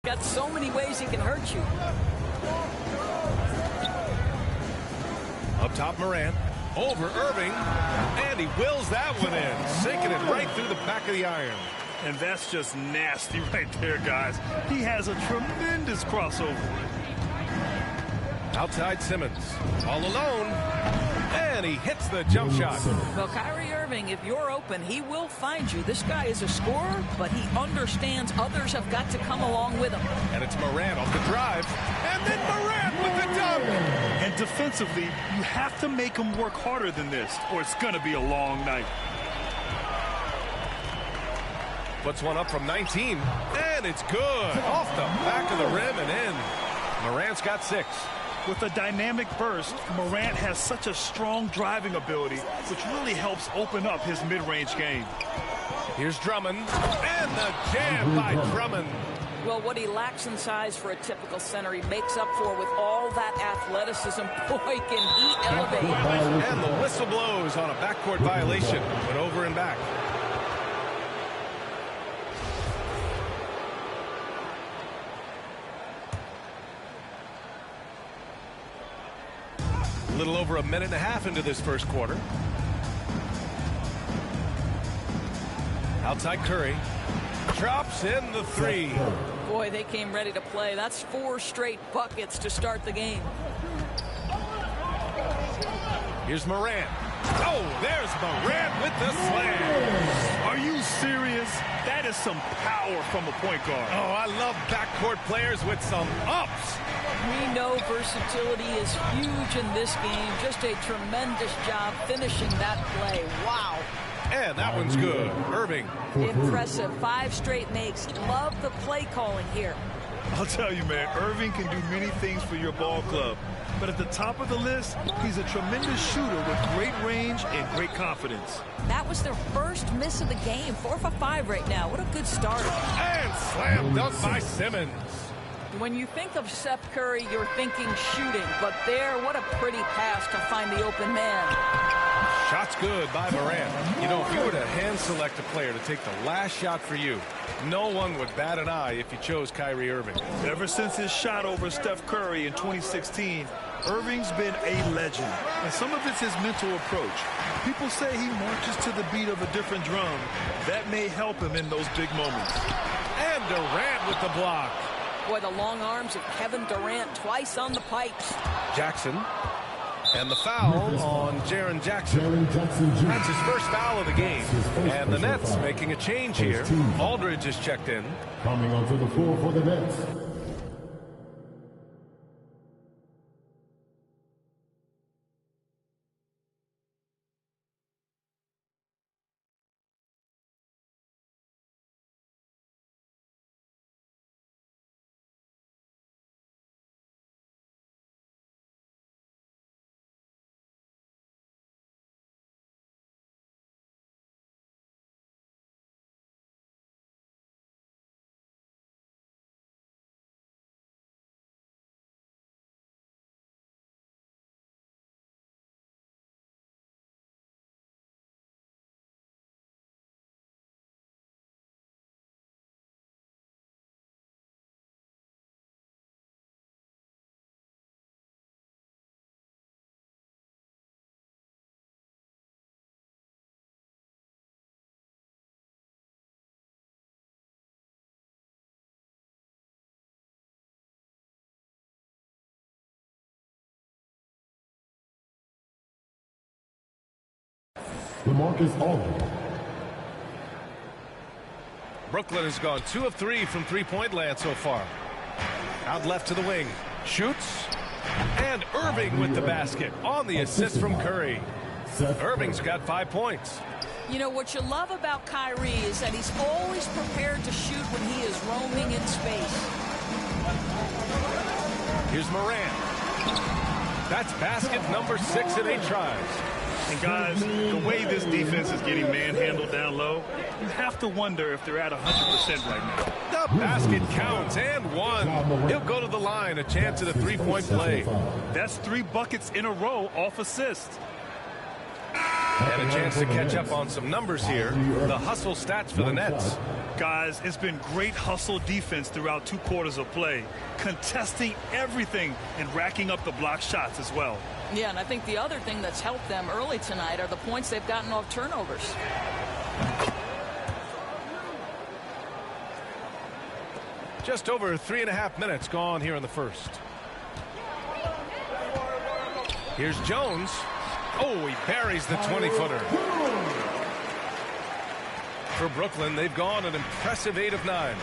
got so many ways he can hurt you. Up top, Morant. Over Irving. And he wills that one in. Sinking it right through the back of the iron. And that's just nasty right there, guys. He has a tremendous crossover. Outside Simmons. All alone. And he hits the jump shot. Well, Kyrie Irving, if you're open, he will find you. This guy is a scorer, but he understands others have got to come along with him. And it's Morant off the drive. And then Morant with the dunk. And defensively, you have to make him work harder than this, or it's going to be a long night. Puts one up from 19. And it's good. Off the back of the rim and in. Morant's got 6. With a dynamic burst, Morant has such a strong driving ability, which really helps open up his mid-range game. Here's Drummond, and the jam by Drummond. Well, what he lacks in size for a typical center, he makes up for with all that athleticism. Boy, can he elevate. And the whistle blows on a backcourt violation, but over and back. A little over a minute and a half into this first quarter. Outside Curry. Drops in the 3. Boy, they came ready to play. That's 4 straight buckets to start the game. Here's Morant. Oh, there's Morant with the slam. Are you serious? That is some power from a point guard. Oh, I love backcourt players with some ups. We know versatility is huge in this game. Just a tremendous job finishing that play. Wow. And that one's good. Irving. Impressive. 5 straight makes. Love the play calling here. I'll tell you, man, Irving can do many things for your ball club. But at the top of the list, he's a tremendous shooter with great range and great confidence. That was their first miss of the game. 4 for 5 right now. What a good start. And slam dunk by Simmons. When you think of Steph Curry, you're thinking shooting. But there, what a pretty pass to find the open man. Shot's good by Morant. You know, if you were to hand select a player to take the last shot for you, no one would bat an eye if you chose Kyrie Irving. Ever since his shot over Steph Curry in 2016, Irving's been a legend. And some of it's his mental approach. People say he marches to the beat of a different drum. That may help him in those big moments. And Durant with the block. Boy, the long arms of Kevin Durant twice on the pipes. Jackson. And the foul on Jaren Jackson. That's his first foul of the game. And the Nets making a change here. Aldridge is checked in. Coming onto the floor for the Nets. LaMarcus Aldridge. Brooklyn has gone 2 of 3 from three-point land so far. Out left to the wing. Shoots. And Irving with the basket on the assist from Curry. Irving's got 5 points. You know, what you love about Kyrie is that he's always prepared to shoot when he is roaming in space. Here's Morant. That's basket number 6 in 8 tries. And guys, the way this defense is getting manhandled down low, you have to wonder if they're at 100% right now. The basket counts and 1. He'll go to the line, a chance at a 3-point play. That's 3 buckets in a row off assist. And a chance to catch up on some numbers here. The hustle stats for the Nets. Guys, it's been great hustle defense throughout 2 quarters of play, contesting everything and racking up the block shots as well. Yeah, and I think the other thing that's helped them early tonight are the points they've gotten off turnovers. Just over 3.5 minutes gone here in the first. Here's Jones. Oh, he buries the 20-footer. For Brooklyn, they've gone an impressive 8 of 9.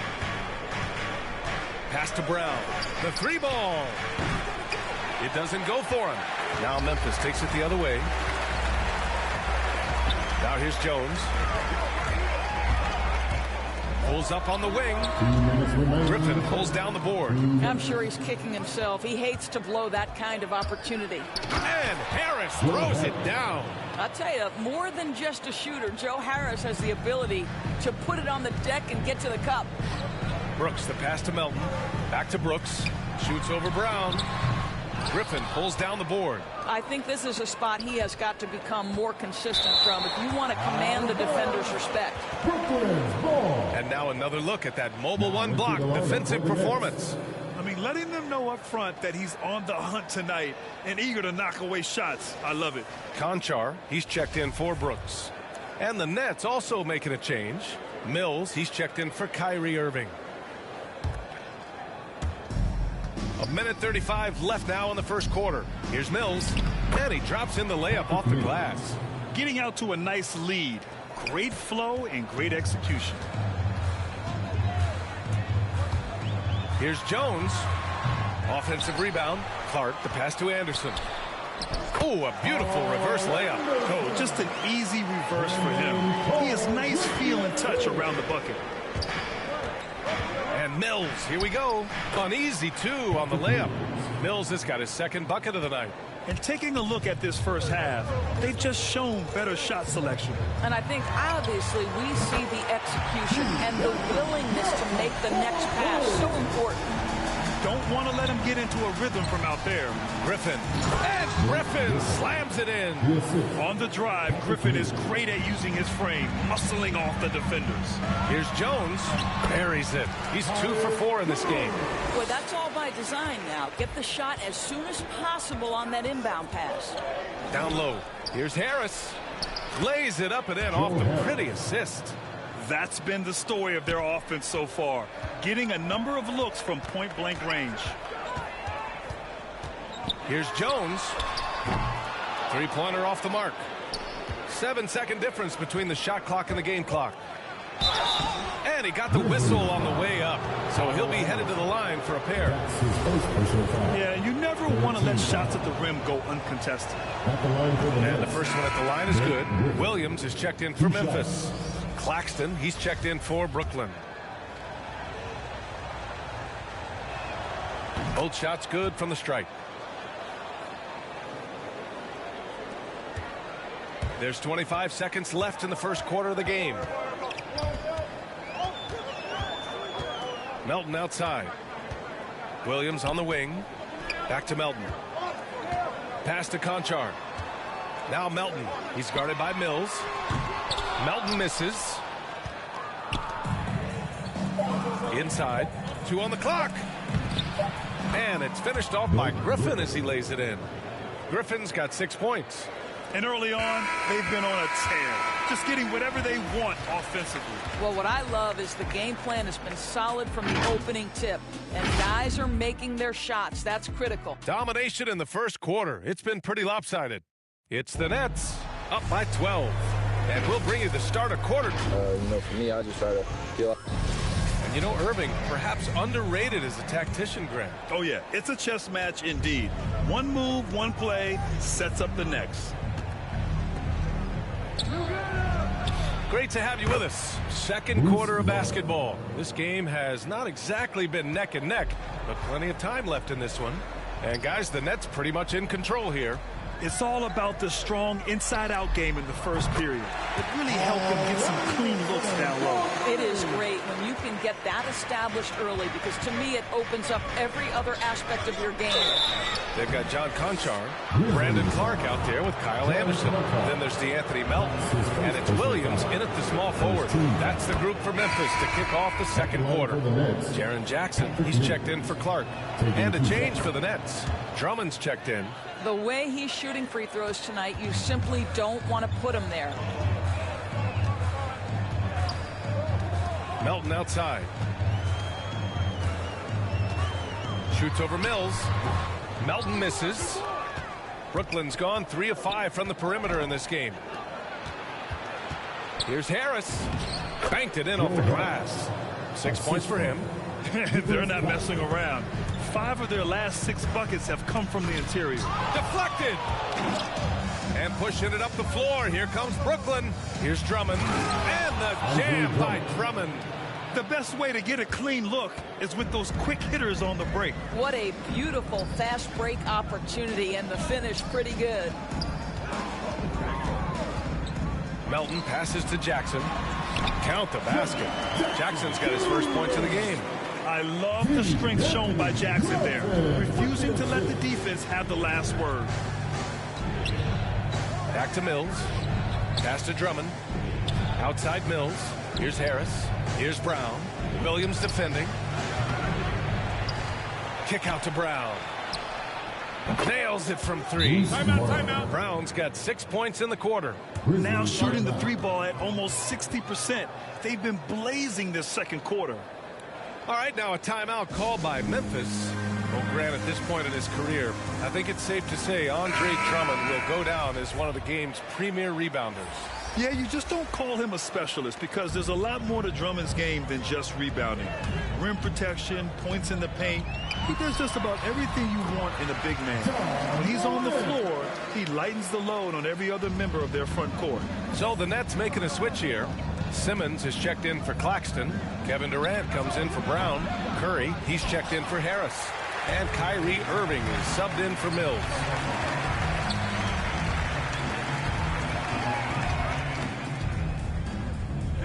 Pass to Brown. The 3-ball. It doesn't go for him. Now Memphis takes it the other way. Now here's Jones. Pulls up on the wing. Griffin pulls down the board. I'm sure he's kicking himself. He hates to blow that kind of opportunity. And Harris throws it down. I'll tell you, more than just a shooter, Joe Harris has the ability to put it on the deck and get to the cup. Brooks, the pass to Melton. Back to Brooks. Shoots over Brown. Griffin pulls down the board. I think this is a spot he has got to become more consistent from if you want to command the defender's respect. And now another look at that mobile 1 block defensive performance. I mean, letting them know up front that he's on the hunt tonight and eager to knock away shots. I love it. Conchar, he's checked in for Brooks. And the Nets also making a change. Mills, he's checked in for Kyrie Irving. 1:35 left now in the first quarter. Here's Mills, and he drops in the layup off the glass. Getting out to a nice lead. Great flow and great execution. Here's Jones. Offensive rebound. Clark, the pass to Anderson. Oh, a beautiful reverse layup. Oh, just an easy reverse for him. He has nice feel and touch around the bucket. And Mills, here we go. An easy 2 on the layup. Mills has got his 2nd bucket of the night. And taking a look at this first half, they've just shown better shot selection. And I think obviously we see the execution and the willingness to make the next pass so important. Don't want to let him get into a rhythm from out there. Griffin. And Griffin slams it in. On the drive, Griffin is great at using his frame, hustling off the defenders. Here's Jones. Buries it. He's 2 for 4 in this game. Boy, that's all by design now. Get the shot as soon as possible on that inbound pass. Down low. Here's Harris. Lays it up and in off the pretty assist. That's been the story of their offense so far, getting a number of looks from point-blank range. Here's Jones. 3-pointer off the mark. 7-second difference between the shot clock and the game clock. And he got the whistle on the way up, so he'll be headed to the line for a pair. Yeah, you never want to let shots at the rim go uncontested. And the first one at the line is good. Williams is checked in for Memphis. Claxton, he's checked in for Brooklyn. Both shots good from the stripe. There's 25 seconds left in the first quarter of the game. Melton outside. Williams on the wing. Back to Melton. Pass to Conchar. Now Melton. He's guarded by Mills. Melton misses. Inside. 2 on the clock. And it's finished off by Griffin as he lays it in. Griffin's got 6 points. And early on, they've been on a tear, just getting whatever they want offensively. Well, what I love is the game plan has been solid from the opening tip, and guys are making their shots. That's critical. Domination in the first quarter. It's been pretty lopsided. It's the Nets up by 12. And we'll bring you the start of quarter. For me, I just try to feel. And you know, Irving, perhaps underrated as a tactician, Grant. Oh, yeah, it's a chess match indeed. One move, one play sets up the next. Great to have you with us. Second quarter of basketball. This game has not exactly been neck and neck, but plenty of time left in this one. And guys, the Nets pretty much in control here. It's all about the strong inside-out game in the first period. It really helped them get some clean looks down low. It is great when you can get that established early, because to me it opens up every other aspect of your game. They've got John Conchar, Brandon Clark out there with Kyle Anderson. Then there's DeAnthony Melton, and it's Williams in at the small forward. That's the group for Memphis to kick off the second quarter. Jaren Jackson, he's checked in for Clark. And a change for the Nets. Drummond's checked in. The way he's shooting free throws tonight, you simply don't want to put him there. Melton outside. Shoots over Mills. Melton misses. Brooklyn's gone 3 of 5 from the perimeter in this game. Here's Harris. Banked it in off the glass. 6 points for him. They're not messing around. 5 of their last 6 buckets have come from the interior. Deflected. And pushing it up the floor. Here comes Brooklyn. Here's Drummond. And the jam by Drummond. The best way to get a clean look is with those quick hitters on the break. What a beautiful fast break opportunity, and the finish pretty good. Melton passes to Jackson. Count the basket. Jackson's got his first points of the game. I love the strength shown by Jackson there, refusing to let the defense have the last word. Back to Mills. Pass to Drummond. Outside Mills. Here's Harris. Here's Brown. Williams defending. Kick out to Brown. Nails it from 3. Timeout, timeout. Brown's got 6 points in the quarter. Now shooting the 3 ball at almost 60%. They've been blazing this second quarter. All right, now a timeout called by Memphis. Well, Grant, at this point in his career, I think it's safe to say Andre Drummond will go down as one of the game's premier rebounders. Yeah, you just don't call him a specialist, because there's a lot more to Drummond's game than just rebounding. Rim protection, points in the paint. He does just about everything you want in a big man. When he's on the floor, he lightens the load on every other member of their front court. So the Nets making a switch here. Simmons is checked in for Claxton. Kevin Durant comes in for Brown. Curry, he's checked in for Harris. And Kyrie Irving is subbed in for Mills.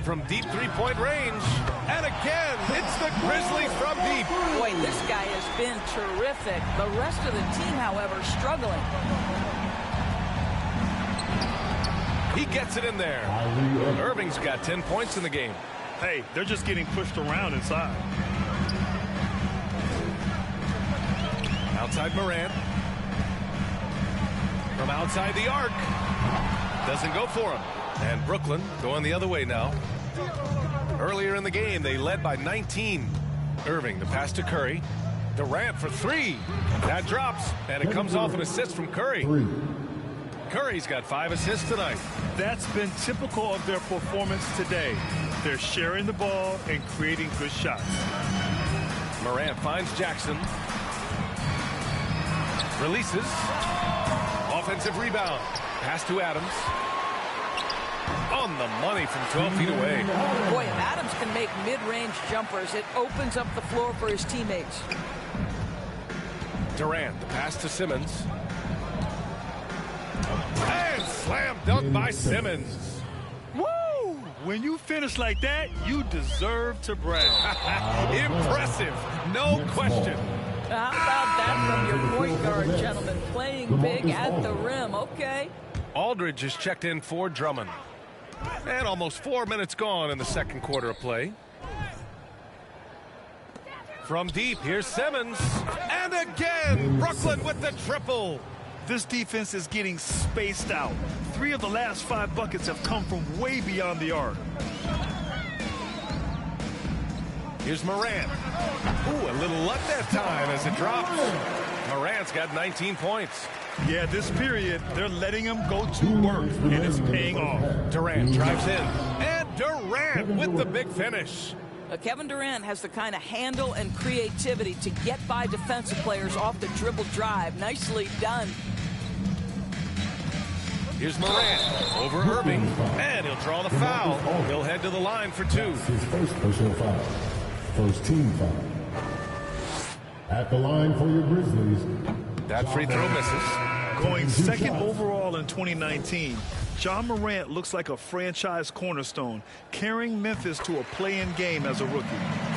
From deep three-point range. And again, it's the Grizzlies from deep. Boy, this guy has been terrific. The rest of the team, however, struggling. He gets it in there. Irving's got 10 points in the game. Hey, they're just getting pushed around inside. Outside Morant. From outside the arc. Doesn't go for him. And Brooklyn going the other way now. Earlier in the game, they led by 19. Irving, the pass to Curry. Durant for 3. That drops, and it comes off an assist from Curry. Curry's got 5 assists tonight. That's been typical of their performance today. They're sharing the ball and creating good shots. Morant finds Jackson. Releases. Offensive rebound. Pass to Adams. On the money from 12 feet away. Boy, if Adams can make mid-range jumpers, it opens up the floor for his teammates. Durant, the pass to Simmons. And slam dunk by Simmons. Woo! When you finish like that, you deserve to brag. Impressive, no question. How about that from your point guard, gentlemen? Playing big at the rim, okay. Aldridge is checked in for Drummond. And almost 4 minutes gone in the second quarter of play. From deep, here's Simmons. And again, Brooklyn with the triple. This defense is getting spaced out. 3 of the last 5 buckets have come from way beyond the arc. Here's Morant. Ooh, a little luck that time as it drops. Morant's got 19 points. Yeah, this period, they're letting him go to work, and it's paying off. Durant drives in. And Durant with the big finish. Kevin Durant has the kind of handle and creativity to get by defensive players off the dribble drive. Nicely done. Here's Morant over Irving, and he'll draw the foul. He'll head to the line for 2. His first personal foul. First team foul. At the line for your Grizzlies. That free throw misses. Going second overall in 2019, Ja Morant looks like a franchise cornerstone, carrying Memphis to a play-in game as a rookie.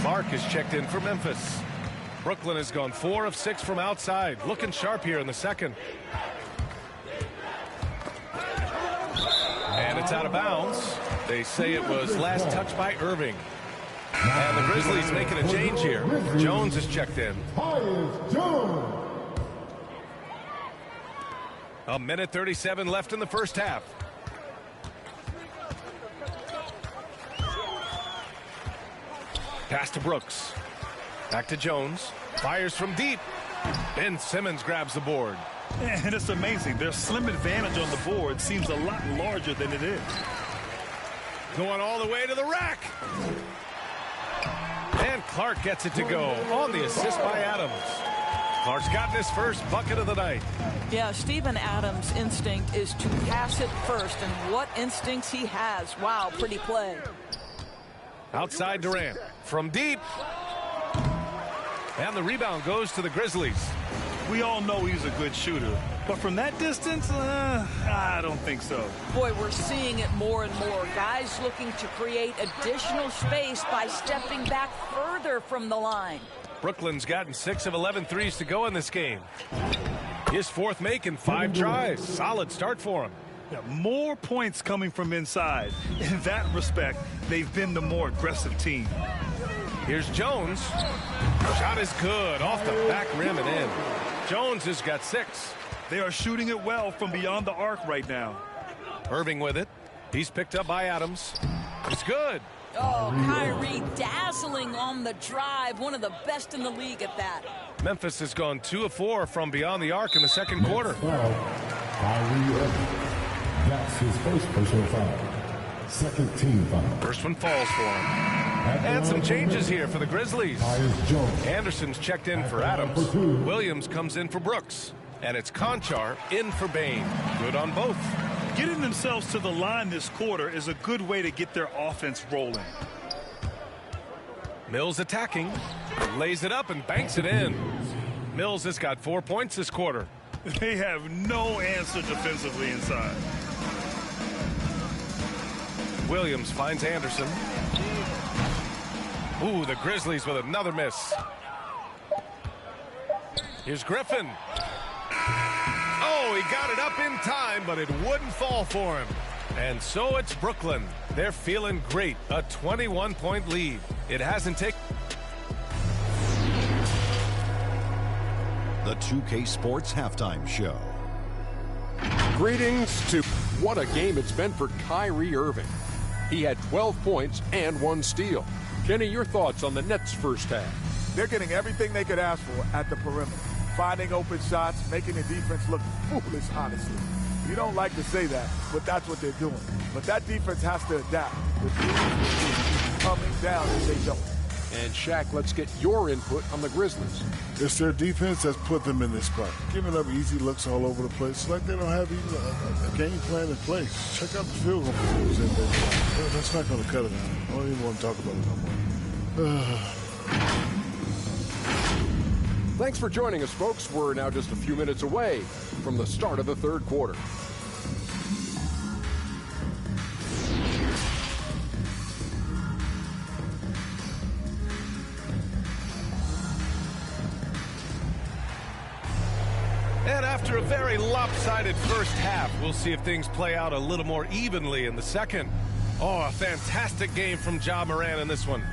Clark is checked in for Memphis. Brooklyn has gone 4 of 6 from outside, looking sharp here in the second. And it's out of bounds. They say it was last touched by Irving. And the Grizzlies making a change here. Jones is checked in. A minute 37 left in the first half. Pass to Brooks. Back to Jones. Fires from deep. Ben Simmons grabs the board. And it's amazing. Their slim advantage on the board seems a lot larger than it is. Going all the way to the rack. And Clark gets it to go on the assist by Adams. Clark's gotten his first bucket of the night. Yeah, Steven Adams' instinct is to pass it first, and what instincts he has. Wow, pretty play. Outside Durant from deep. And the rebound goes to the Grizzlies. We all know he's a good shooter, but from that distance, I don't think so. Boy, we're seeing it more and more. Guys looking to create additional space by stepping back further from the line. Brooklyn's gotten 6 of 11 threes to go in this game. His fourth make in 5 tries. Solid start for him. Yeah, more points coming from inside. In that respect, they've been the more aggressive team. Here's Jones. Shot is good. Off the back rim and in. Jones has got 6. They are shooting it well from beyond the arc right now. Irving with it. He's picked up by Adams. It's good. Oh, Kyrie dazzling on the drive. One of the best in the league at that. Memphis has gone 2 of 4 from beyond the arc in the second quarter. Kyrie Irving. That's his first personal foul. Second team foul. First one falls for him. And some changes here for the Grizzlies. Anderson's checked in for Adams. Williams comes in for Brooks. And it's Conchar in for Bain. Good on both. Getting themselves to the line this quarter is a good way to get their offense rolling. Mills attacking. Lays it up and banks it in. Mills has got 4 points this quarter. They have no answer defensively inside. Williams finds Anderson. Ooh, the Grizzlies with another miss. Here's Griffin. Oh, he got it up in time, but it wouldn't fall for him. And so it's Brooklyn. They're feeling great. A 21-point lead. It hasn't taken. The 2K Sports Halftime Show. Greetings to what a game it's been for Kyrie Irving. He had 12 points and 1 steal. Kenny, your thoughts on the Nets' first half? They're getting everything they could ask for at the perimeter. Finding open shots, making the defense look foolish, honestly. You don't like to say that, but that's what they're doing. But that defense has to adapt. The team coming down if they don't. And Shaq, let's get your input on the Grizzlies. It's their defense that's put them in this spot. Giving up easy looks all over the place. It's like they don't have even a game plan in place. Check out the field goal percentage in there. That's not going to cut it out. I don't even want to talk about it no more. Thanks for joining us, folks. We're now just a few minutes away from the start of the third quarter. And after a very lopsided first half, we'll see if things play out a little more evenly in the second. Oh, a fantastic game from Ja Morant in this one.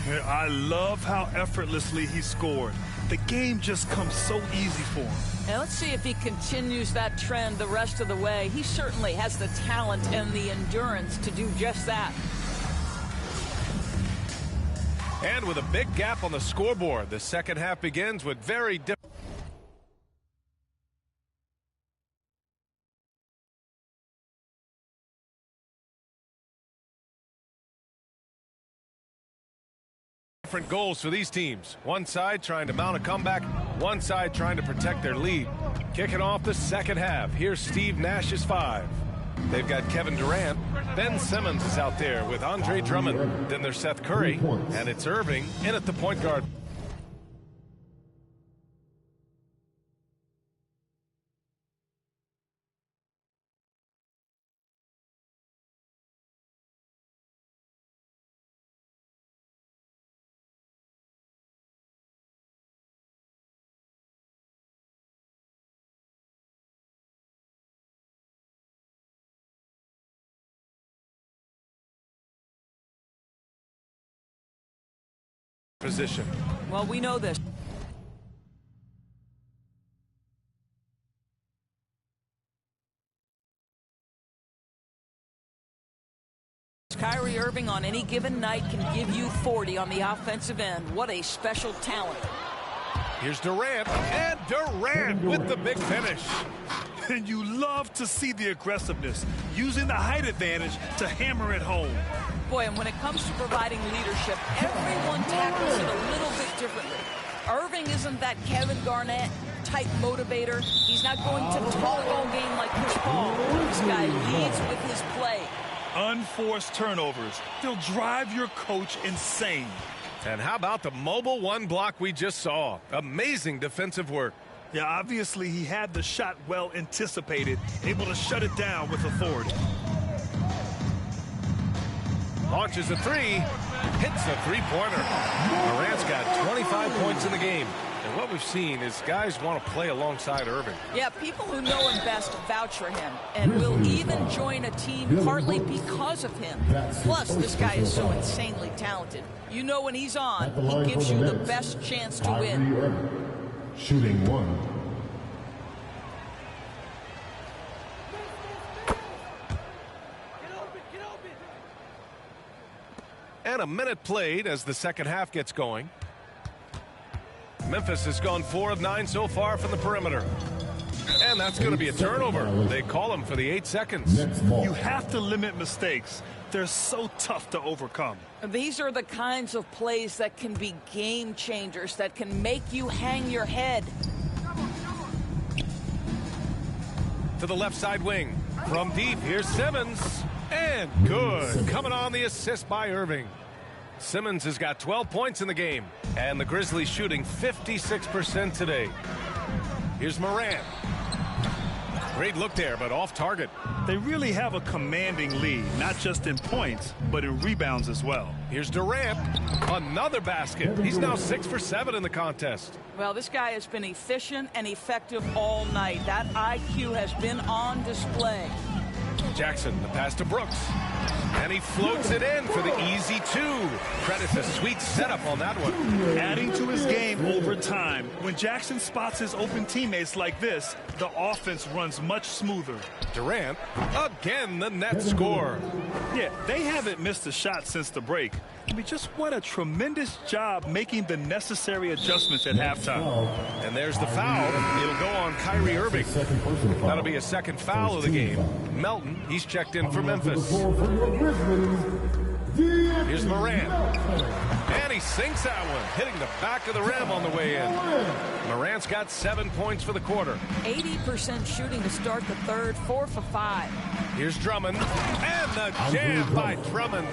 I love how effortlessly he scored. The game just comes so easy for him. Now let's see if he continues that trend the rest of the way. He certainly has the talent and the endurance to do just that. And with a big gap on the scoreboard, the second half begins with very different. Different goals for these teams. One side trying to mount a comeback, one side trying to protect their lead. Kicking off the second half, here's Steve Nash's 5. They've got Kevin Durant. Ben Simmons is out there with Andre Drummond. Then there's Seth Curry, and it's Irving in at the point guard. position. Well, we know this. Kyrie Irving on any given night can give you 40 on the offensive end. What a special talent. Here's Durant, and Durant with the big finish. And you love to see the aggressiveness, using the height advantage to hammer it home. Boy, and when it comes to providing leadership, everyone tackles it a little bit differently. Irving isn't that Kevin Garnett type motivator. He's not going to talk all game like Chris Paul. This guy leads with his play. Unforced turnovers. They'll drive your coach insane. And how about the mobile one block we just saw? Amazing defensive work. Yeah, obviously he had the shot well anticipated, able to shut it down with authority. Launches a three, hits a three-pointer. Morant's got 25 points in the game. And what we've seen is guys want to play alongside Irving. Yeah, people who know him best vouch for him and will even join a team partly because of him. Plus, this guy is so insanely talented. You know when he's on, he gives you the best chance to win. Shooting one. And a minute played as the second half gets going. Memphis has gone 4 of 9 so far from the perimeter. And that's going to be a turnover. They call him for the 8 seconds. You have to limit mistakes. They're so tough to overcome. These are the kinds of plays that can be game changers, that can make you hang your head. To the left side wing. From deep, here's Simmons. And good. Coming on the assist by Irving. Simmons has got 12 points in the game. And the Grizzlies shooting 56% today. Here's Morant. Great look there, but off target. They really have a commanding lead, not just in points, but in rebounds as well. Here's Durant. Another basket. He's now 6 for 7 in the contest. Well, this guy has been efficient and effective all night. That IQ has been on display. Jackson, the pass to Brooks. And he floats it in for the easy 2. Credit the sweet setup on that one. Adding to his game over time. When Jackson spots his open teammates like this, the offense runs much smoother. Durant, again the net score. Yeah, they haven't missed a shot since the break. I mean, just what a tremendous job making the necessary adjustments at halftime. And there's the foul. It'll go on Kyrie Irving. That'll be a second foul of the game. Melton, he's checked in for Memphis. Here's Morant. And he sinks that one, hitting the back of the rim on the way in. Morant's got 7 points for the quarter. 80% shooting to start the third, 4 for 5. Here's Drummond. And the jam by Drummond.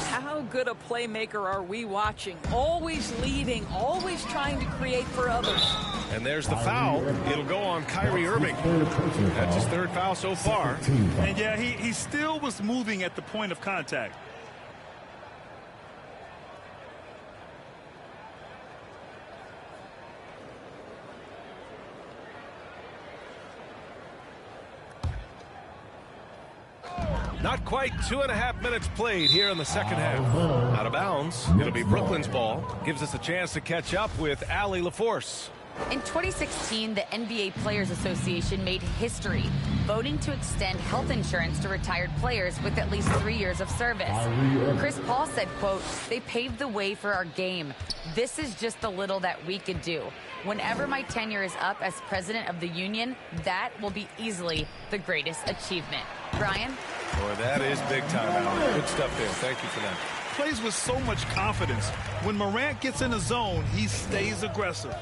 How good a playmaker are we watching? Always leading, always trying to create for others. And there's the foul. It'll go on Kyrie Irving. That's his third foul so far. And yeah, he still was moving at the point of contact. Not quite 2.5 minutes played here in the second half. Out of bounds. It'll be Brooklyn's ball. Gives us a chance to catch up with Allie LaForce. In 2016, the NBA Players Association made history, voting to extend health insurance to retired players with at least 3 years of service. Chris Paul said, quote, "They paved the way for our game. This is just the little that we could do. Whenever my tenure is up as president of the union, that will be easily the greatest achievement." Brian? Boy, that is big time, Allie. Good stuff there. Thank you for that. Plays with so much confidence. When Morant gets in the zone, he stays aggressive.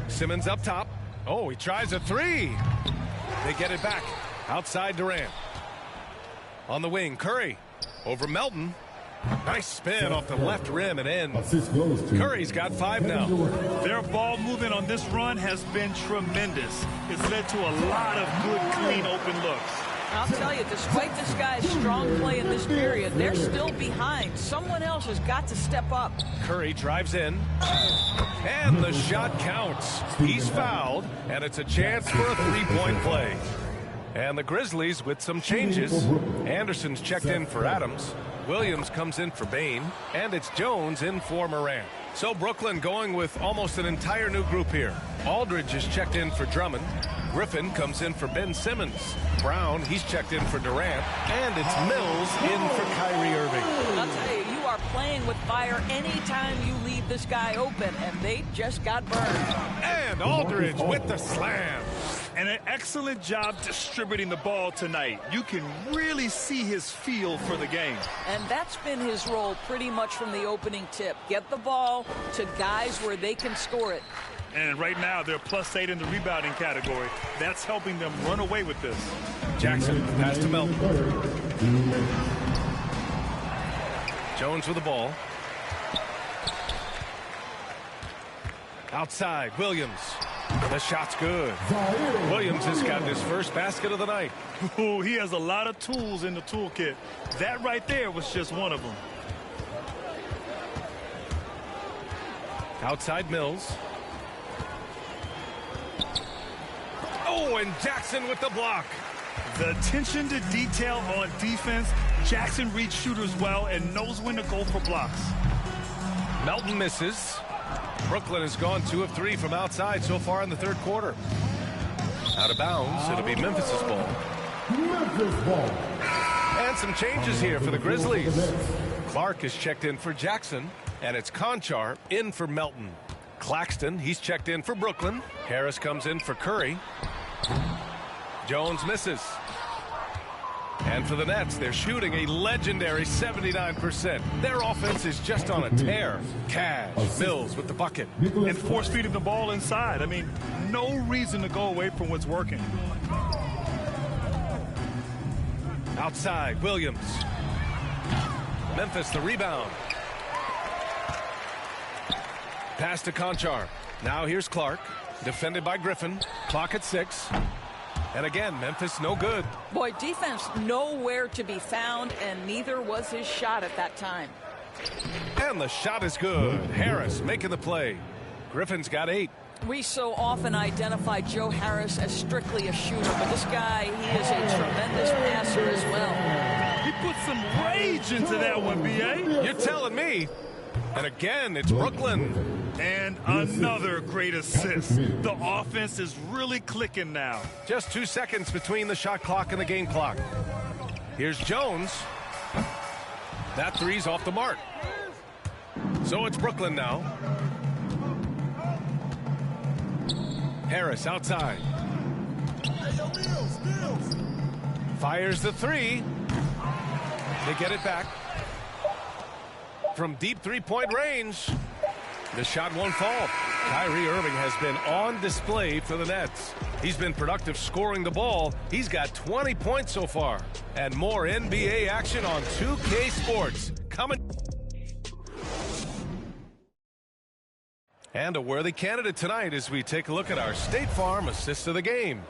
Simmons up top. Oh, he tries a 3. They get it back. Outside Durant. On the wing, Curry. Over Melton. Nice spin off the left rim and in. Curry's got 5 now. Their ball movement on this run has been tremendous. It's led to a lot of good, clean, open looks. I'll tell you, despite this guy's strong play in this period, they're still behind. Someone else has got to step up. Curry drives in. And the shot counts. He's fouled, and it's a chance for a 3-point play. And the Grizzlies with some changes. Anderson's checked in for Adams. Williams comes in for Bain. And it's Jones in for Morant. So Brooklyn going with almost an entire new group here. Aldridge is checked in for Drummond. Griffin comes in for Ben Simmons. Brown, he's checked in for Durant. And it's Mills in for Kyrie Irving. I'll tell you, you are playing with fire anytime you leave this guy open, and they just got burned. And Aldridge with the slam. And an excellent job distributing the ball tonight. You can really see his feel for the game. And that's been his role pretty much from the opening tip. Get the ball to guys where they can score it. And right now, they're +8 in the rebounding category. That's helping them run away with this. Jackson, pass to Melton. Jones with the ball. Outside, Williams. The shot's good. Williams has got his first basket of the night. Ooh, he has a lot of tools in the toolkit. That right there was just one of them. Outside Mills. Oh, and Jackson with the block. The attention to detail on defense. Jackson reads shooters well and knows when to go for blocks. Melton misses. Brooklyn has gone 2 of 3 from outside so far in the third quarter. Out of bounds, it'll be Memphis's ball. And some changes here for the Grizzlies. Clark is checked in for Jackson, and it's Conchar in for Melton. Claxton, he's checked in for Brooklyn. Harris comes in for Curry. Jones misses. And for the Nets, they're shooting a legendary 79%. Their offense is just on a tear. Cash, Mills with the bucket. And force feeding the ball inside. I mean, no reason to go away from what's working. Outside, Williams. Memphis the rebound. Pass to Conchar. Now here's Clark. Defended by Griffin. Clock at 6. And again, Memphis no good. Boy, defense nowhere to be found, and neither was his shot at that time. And the shot is good. Harris making the play. Griffin's got 8. We so often identify Joe Harris as strictly a shooter, but this guy, he is a tremendous passer as well. He put some rage into that one, B.A. You're telling me. And again, it's Brooklyn. And another great assist. The offense is really clicking now. Just 2 seconds between the shot clock and the game clock. Here's Jones. That three's off the mark. So it's Brooklyn now. Harris outside. Fires the 3. They get it back. From deep three-point range. The shot won't fall. Kyrie Irving has been on display for the Nets. He's been productive scoring the ball. He's got 20 points so far. And more NBA action on 2K Sports coming. And a worthy candidate tonight as we take a look at our State Farm assist of the game.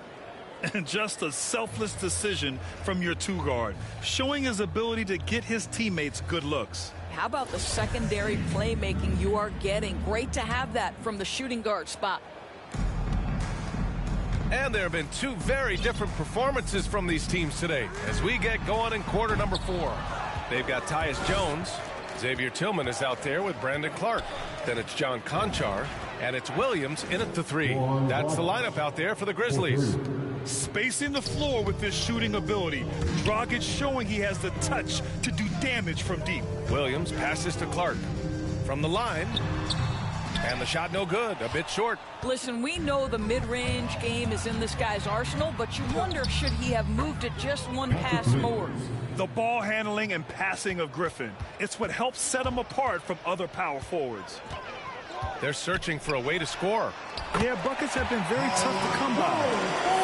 And just a selfless decision from your 2-guard, showing his ability to get his teammates good looks. How about the secondary playmaking you are getting? Great to have that from the shooting guard spot. And there have been 2 very different performances from these teams today as we get going in quarter number 4. They've got Tyus Jones. Xavier Tillman is out there with Brandon Clark. Then it's John Conchar, and it's Williams in at the 3. That's the lineup out there for the Grizzlies. Spacing the floor with his shooting ability. Dragic showing he has the touch to do damage from deep. Williams passes to Clark from the line. And the shot no good, a bit short. Listen, we know the mid-range game is in this guy's arsenal, but you wonder, should he have moved it just one pass more? The ball handling and passing of Griffin. It's what helps set him apart from other power forwards. They're searching for a way to score. Yeah, buckets have been very tough to come by.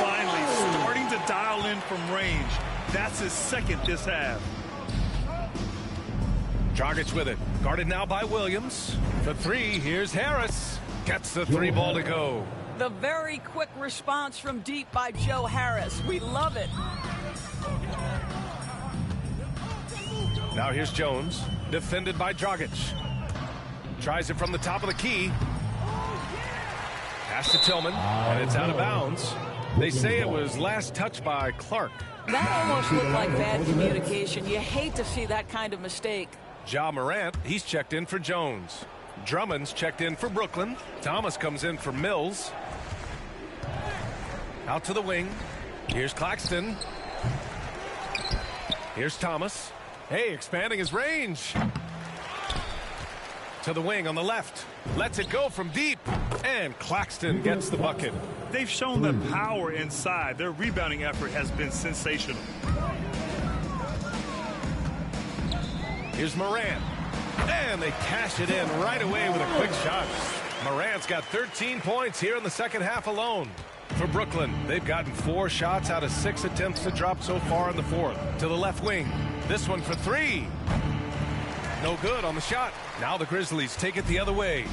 Finally, starting to dial in from range. That's his second this half. Dragic with it. Guarded now by Williams. The 3, here's Harris. Gets the 3 ball to go. The very quick response from deep by Joe Harris. We love it. Now here's Jones. Defended by Dragic. Tries it from the top of the key. Pass to Tillman, and it's out of bounds. They say it was last touched by Clark. That almost looked like bad communication. You hate to see that kind of mistake. Ja Morant, he's checked in for Jones. Drummond's checked in for Brooklyn. Thomas comes in for Mills. Out to the wing. Here's Claxton. Here's Thomas. Hey, expanding his range. To the wing on the left. Lets it go from deep. And Claxton gets the bucket. They've shown the power inside. Their rebounding effort has been sensational. Here's Morant. And they cash it in right away with a quick shot. Morant's got 13 points here in the second half alone. For Brooklyn, they've gotten 4 shots out of 6 attempts to drop so far in the fourth. To the left wing. This one for 3. No good on the shot. Now the Grizzlies take it the other way.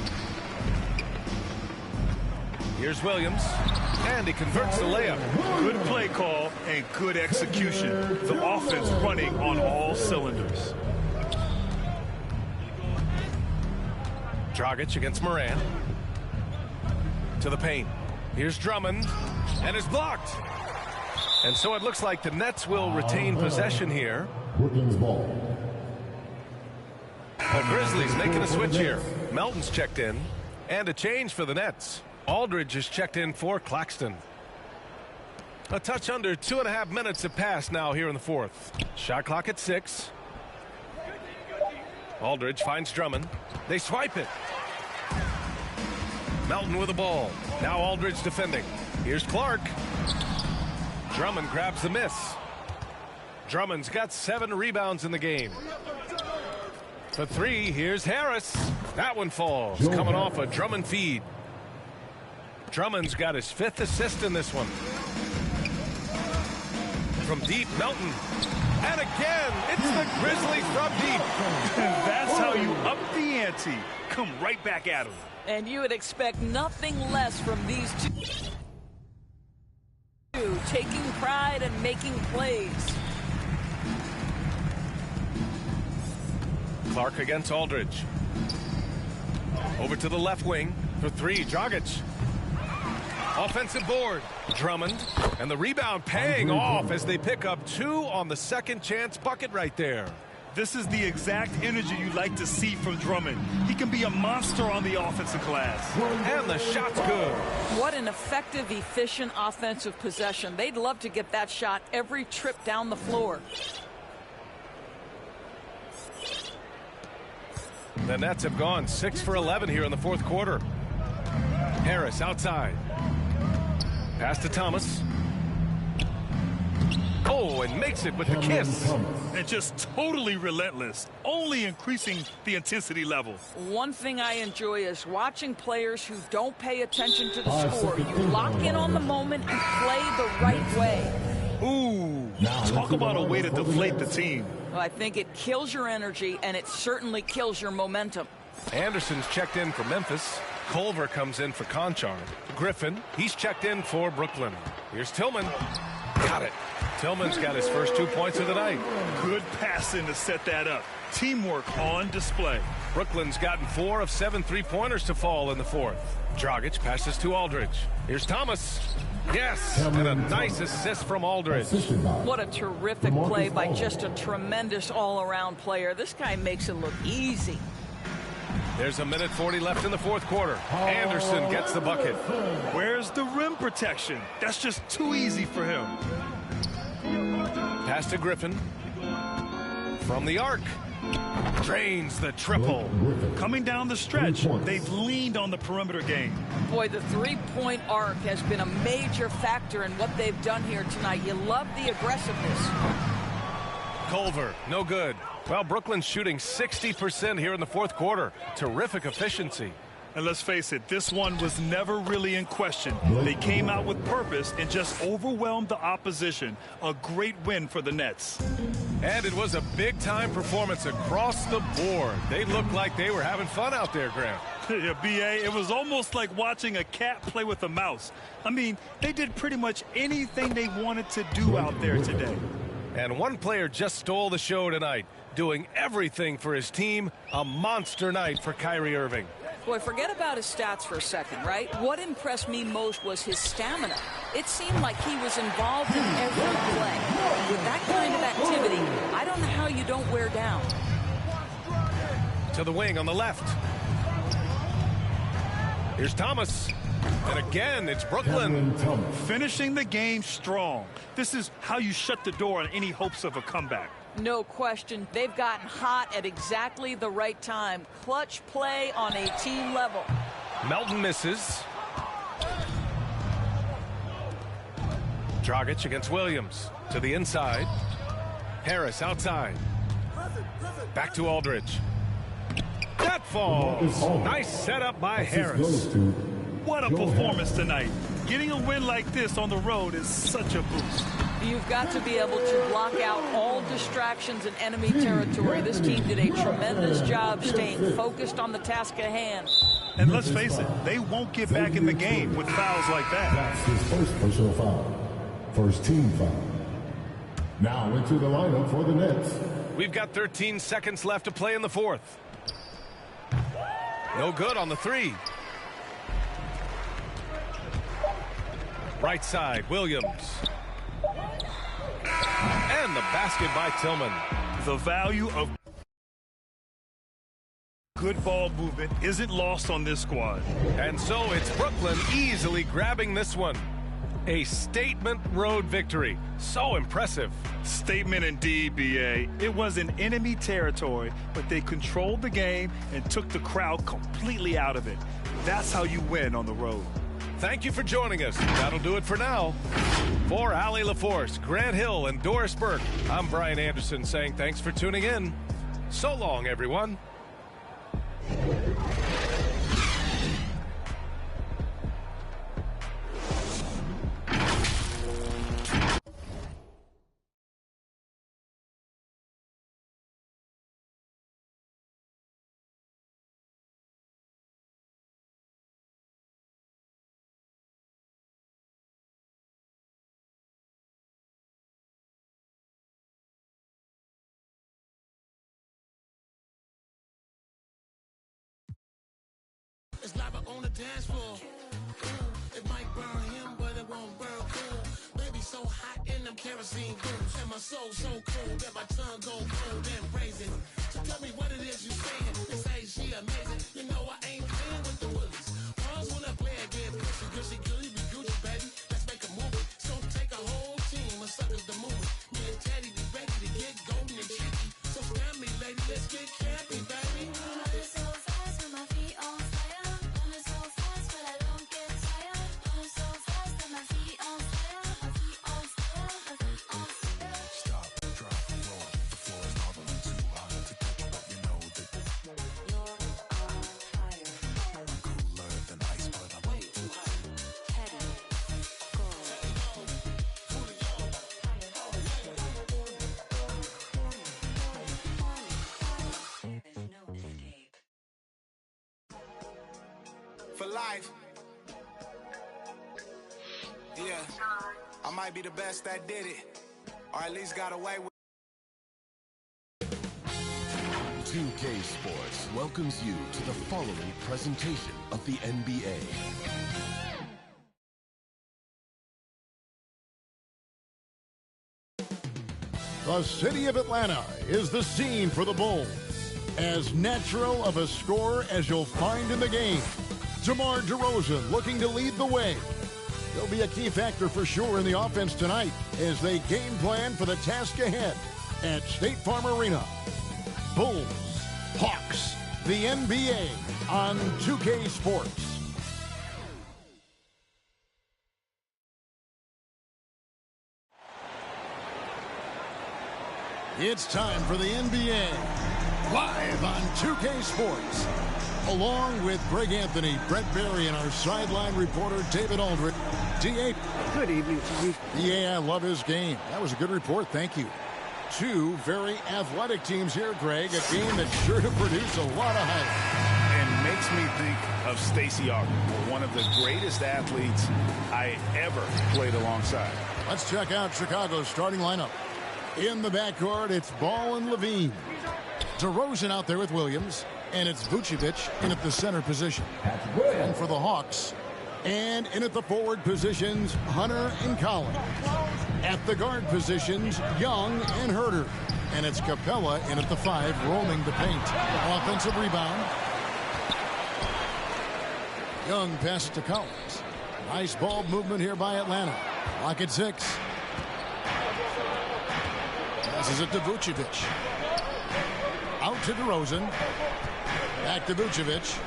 Here's Williams. And he converts the layup. Good play call and good execution. The offense running on all cylinders. Dragic against Morant. To the paint. Here's Drummond. And it's blocked. And so it looks like the Nets will retain possession here. Brooklyn's ball. The Grizzlies making a switch here. Melton's checked in. And a change for the Nets. Aldridge is checked in for Claxton. A touch under 2.5 minutes have passed now here in the fourth. Shot clock at 6. Aldridge finds Drummond. They swipe it. Melton with the ball. Now Aldridge defending. Here's Clark. Drummond grabs the miss. Drummond's got 7 rebounds in the game. For 3, here's Harris. That one falls. Coming off a Drummond feed. Drummond's got his 5th assist in this one. From deep, Melton. And again, it's the Grizzlies from deep. And that's how you up the ante. Come right back at them. And you would expect nothing less from these two, taking pride and making plays. Clark against Aldridge. Over to the left wing for 3, Dragic. Offensive board. Drummond. And the rebound paying off as they pick up 2 on the second chance bucket right there. This is the exact energy you like to see from Drummond. He can be a monster on the offensive glass. And the shot's good. What an effective, efficient offensive possession. They'd love to get that shot every trip down the floor. The Nets have gone 6 for 11 here in the fourth quarter. Harris outside. Pass to Thomas. Oh, and makes it with the kiss. And just totally relentless, only increasing the intensity level. One thing I enjoy is watching players who don't pay attention to the score. You lock in on the moment and play the right way. Ooh, talk about a way to deflate the team. Well, I think it kills your energy, and it certainly kills your momentum. Anderson's checked in for Memphis. Culver comes in for Conchar. Griffin, he's checked in for Brooklyn. Here's Tillman. Got it. Tillman's got his first 2 points of the night. Good passing to set that up. Teamwork on display. Brooklyn's gotten 4 of 7 3-pointers to fall in the fourth. Dragic passes to Aldridge. Here's Thomas. Yes, and a nice assist from Aldridge. What a terrific play by just a tremendous all-around player. This guy makes it look easy. There's 1:40 left in the fourth quarter. Anderson gets the bucket. Where's the rim protection? That's just too easy for him. Pass to Griffin. From the arc. Drains the triple. Coming down the stretch, they've leaned on the perimeter game. Boy, the three-point arc has been a major factor in what they've done here tonight. You love the aggressiveness. Culver, no good. Well, Brooklyn's shooting 60% here in the fourth quarter. Terrific efficiency. And let's face it, this one was never really in question. They came out with purpose and just overwhelmed the opposition. A great win for the Nets. And it was a big-time performance across the board. They looked like they were having fun out there, Graham. Yeah, B.A., it was almost like watching a cat play with a mouse. I mean, they did pretty much anything they wanted to do out there today. And one player just stole the show tonight, doing everything for his team. A monster night for Kyrie Irving. Boy, forget about his stats for a second, right? What impressed me most was his stamina. It seemed like he was involved in every play. With that kind of activity, I don't know how you don't wear down. To the wing on the left. Here's Thomas. And again, it's Brooklyn. Finishing the game strong. This is how you shut the door on any hopes of a comeback. No question. They've gotten hot at exactly the right time. Clutch play on a team level. Melton misses. Dragic against Williams. To the inside. Harris outside. Back to Aldridge. That falls. Nice setup by Harris. What a performance tonight. Getting a win like this on the road is such a boost. You've got to be able to block out all distractions in enemy territory. This team did a tremendous job staying focused on the task at hand. And let's face it, they won't get back in the game with fouls like that. That's his first personal foul. First team foul. Now into the lineup for the Nets. We've got 13 seconds left to play in the fourth. No good on the three. Right side, Williams. And the basket by Tillman. The value of good ball movement isn't lost on this squad. And so it's Brooklyn easily grabbing this one. A statement road victory. So impressive. Statement indeed, BA. It was in enemy territory, but they controlled the game and took the crowd completely out of it. That's how you win on the road. Thank you for joining us. That'll do it for now. For Allie LaForce, Grant Hill, and Doris Burke, I'm Brian Anderson saying thanks for tuning in. So long, everyone. It's lava on the dance floor. It might burn him, but it won't burn cool. Baby so hot in them kerosene boots. And my soul so cold that my tongue go cold and brazen. So tell me what it is you saying. They say she amazing. You know I ain't playing with the willies. Pause when I play again. Pussy, good, she good, be Gucci, baby. Let's make a movie. So take a whole team of suckers to move it. Me and Teddy be ready to get golden and cheeky. So stand me, lady, let's get campy, baby. So fast with my feet on fire. For life. Yeah, I might be the best that did it, or at least got away with. 2K Sports welcomes you to the following presentation of the NBA. The city of Atlanta is the scene for the Bulls. As natural of a scorer as you'll find in the game, DeMar DeRozan looking to lead the way. He'll be a key factor for sure in the offense tonight as they game plan for the task ahead at State Farm Arena. Bulls, Hawks, the NBA on 2K Sports. It's time for the NBA, live on 2K Sports. Along with Greg Anthony, Brett Berry, and our sideline reporter, David Aldridge. D.A. Good evening to you. D.A., I love his game. That was a good report. Thank you. Two very athletic teams here, Greg. A game that's sure to produce a lot of hype. And makes me think of Stacey Augmon, one of the greatest athletes I ever played alongside. Let's check out Chicago's starting lineup. In the backcourt, it's Ball and Levine. DeRozan out there with Williams. And it's Vucevic in at the center position. And for the Hawks, and in at the forward positions, Hunter and Collins. At the guard positions, Young and Herter. And it's Capella in at the 5, roaming the paint. Offensive rebound. Young passes to Collins. Nice ball movement here by Atlanta. Lock at 6. Passes it to Vucevic. Out to DeRozan. Back to Vucevic.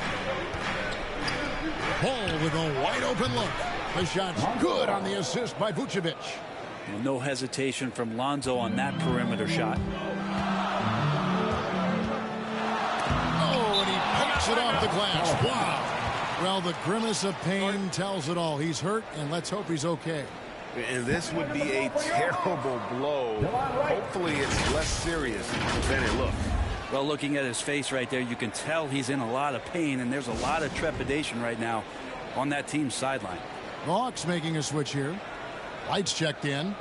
Ball with a wide open look. The shot's good on the assist by Vucevic. Well, no hesitation from Lonzo on that perimeter shot. Oh, and he pokes it off the glass. Wow. Well, the grimace of pain tells it all. He's hurt, and let's hope he's okay. And this would be a terrible blow. Hopefully it's less serious than it looked. Well, looking at his face right there, you can tell he's in a lot of pain, and there's a lot of trepidation right now on that team's sideline. The Hawks making a switch here. Lights checked in.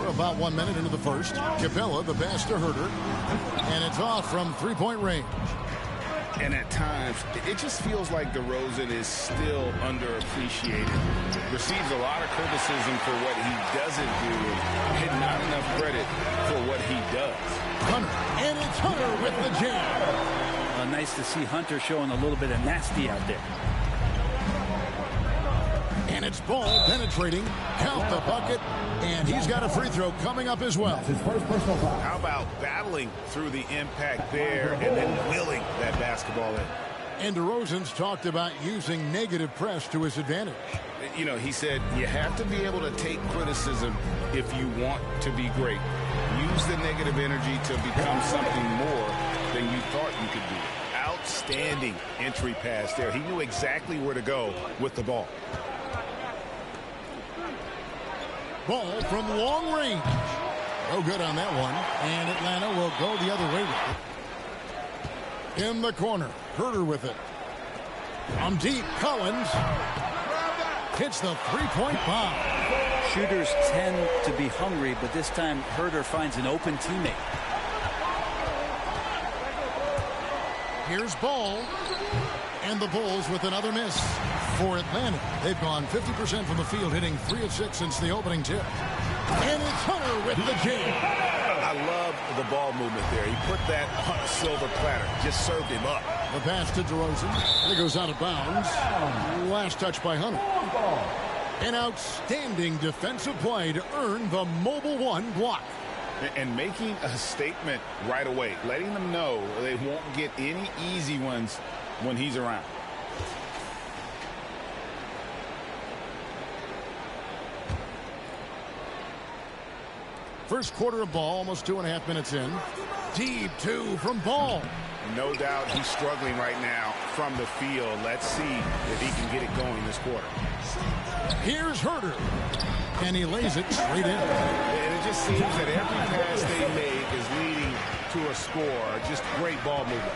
About 1 minute into the first. Capella, the pass to Herter. And it's off from three-point range. And at times, it just feels like DeRozan is still underappreciated. Receives a lot of criticism for what he doesn't do and not enough credit for what he does. Hunter, and it's Hunter with the jam. Nice to see Hunter showing a little bit of nasty out there. And it's Ball penetrating. Count the bucket. And he's got a free throw coming up as well. How about battling through the impact there and then willing that basketball in? And DeRozan's talked about using negative press to his advantage. You know, he said you have to be able to take criticism if you want to be great. Use the negative energy to become something more than you thought you could be. Outstanding entry pass there. He knew exactly where to go with the ball. Ball from long range. No good on that one. And Atlanta will go the other way with it. In the corner. Herter with it. From deep, Collins hits the three-point bomb. Shooters tend to be hungry, but this time Herter finds an open teammate. Here's Ball. And the Bulls with another miss. For Atlanta, they've gone 50% from the field, hitting 3 of 6 since the opening tip. And it's Hunter with the jam. I love the ball movement there. He put that on a silver platter. Just served him up. The pass to DeRozan. It goes out of bounds. Last touch by Hunter. An outstanding defensive play to earn the mobile one block. And making a statement right away. Letting them know they won't get any easy ones when he's around. First quarter of ball, almost 2.5 minutes in. Deep two from Ball. No doubt he's struggling right now from the field. Let's see if he can get it going this quarter. Here's Herter. And he lays it straight in. And it just seems that every pass they make is leading to a score. Just great ball movement.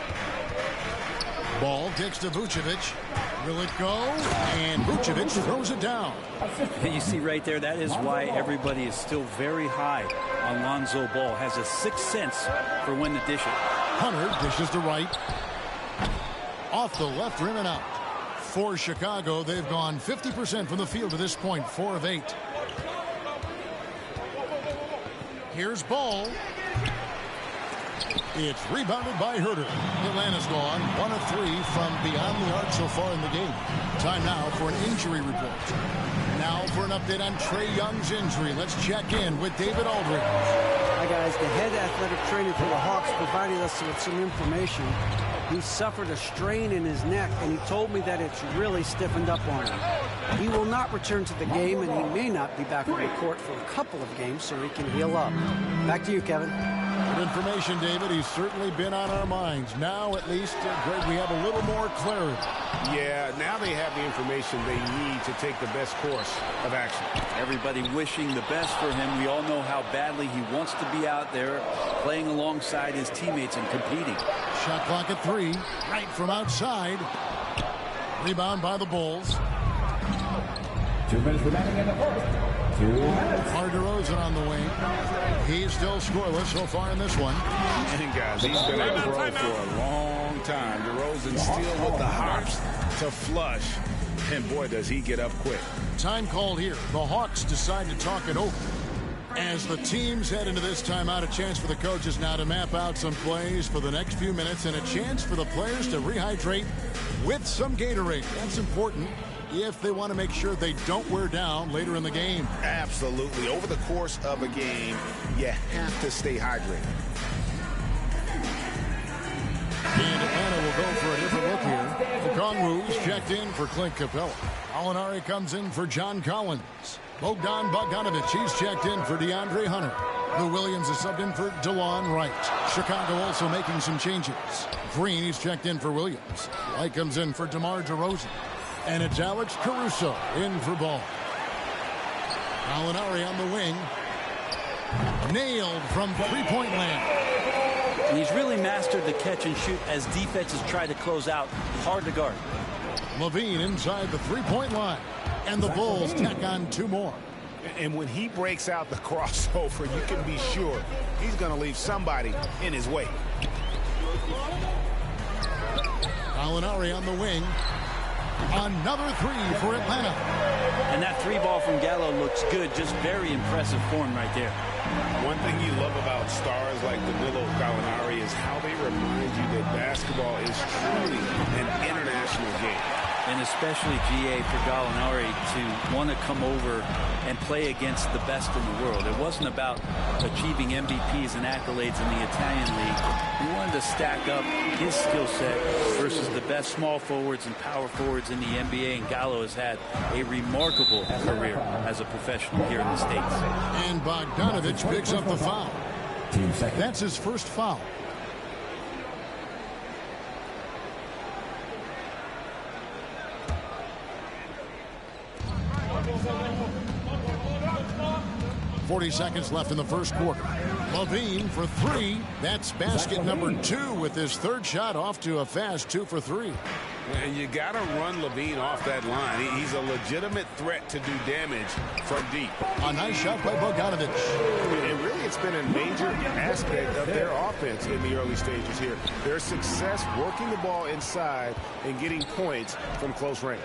Ball kicks to Vucevic. Will it go? And Vucevic throws it down. You see right there, that is why everybody is still very high on Lonzo Ball. Has a sixth sense for when to dish it. Hunter dishes to right. Off the left rim and out. For Chicago, they've gone 50% from the field to this point, 4 of 8. Here's Ball. It's rebounded by Herter. Atlanta's gone 1 of 3 from beyond the arc so far in the game. Time now for an injury report. Now for an update on Trae Young's injury. Let's check in with David Aldridge. Hi, guys. The head athletic trainer for the Hawks provided us with some information. He suffered a strain in his neck, and he told me that it's really stiffened up on him. He will not return to the game, and he may not be back on the court for a couple of games so he can heal up. Back to you, Kevin. information, David. He's certainly been on our minds. Now, at least, Greg, we have a little more clarity. Yeah, now they have the information they need to take the best course of action. Everybody wishing the best for him. We all know how badly he wants to be out there playing alongside his teammates and competing. Shot clock at 3. Right from outside. Rebound by the Bulls. 2 minutes remaining in the fourth. 2 minutes. DeRozan on the wing. He's still scoreless so far in this one. And guys, he's been a pro for a long time. DeRozan still with the hops to flush. And boy, does he get up quick. Time called here. The Hawks decide to talk it over. As the teams head into this timeout, a chance for the coaches now to map out some plays for the next few minutes and a chance for the players to rehydrate with some Gatorade. That's important if they want to make sure they don't wear down later in the game. Absolutely. Over the course of a game, you have to stay hydrated. And Atlanta will go for a different look here. Okongwu's checked in for Clint Capella. Alinari comes in for John Collins. Bogdan Bogdanovic, he's checked in for DeAndre Hunter. Lou Williams is subbed in for DeLon Wright. Chicago also making some changes. Green, he's checked in for Williams. White comes in for DeMar DeRozan. And it's Alex Caruso in for Ball. Alinari on the wing. Nailed from three-point land. And he's really mastered the catch and shoot as defenses try to close out. Hard to guard. Levine inside the three-point line. And the Bulls tack on 2 more. And when he breaks out the crossover, you can be sure he's going to leave somebody in his way. Alinari on the wing. Another 3 for Atlanta. And that 3-ball from Gallo looks good. Just very impressive form right there. One thing you love about stars like Danilo Gallinari is how they remind you that basketball is truly an international game. And especially, GA, for Gallinari to want to come over and play against the best in the world. It wasn't about achieving MVPs and accolades in the Italian league. He wanted to stack up his skill set versus the best small forwards and power forwards in the NBA. And Gallo has had a remarkable career as a professional here in the States. And Bogdanovic picks up the foul. That's his first foul. .40 left in the first quarter. Levine for 3. That's basket number 2 with his 3rd shot off to a fast 2 for 3. And you got to run Levine off that line. He's a legitimate threat to do damage from deep. A nice shot by Bogdanovic. And really, it's been a major aspect of their offense in the early stages here. Their success working the ball inside and getting points from close range.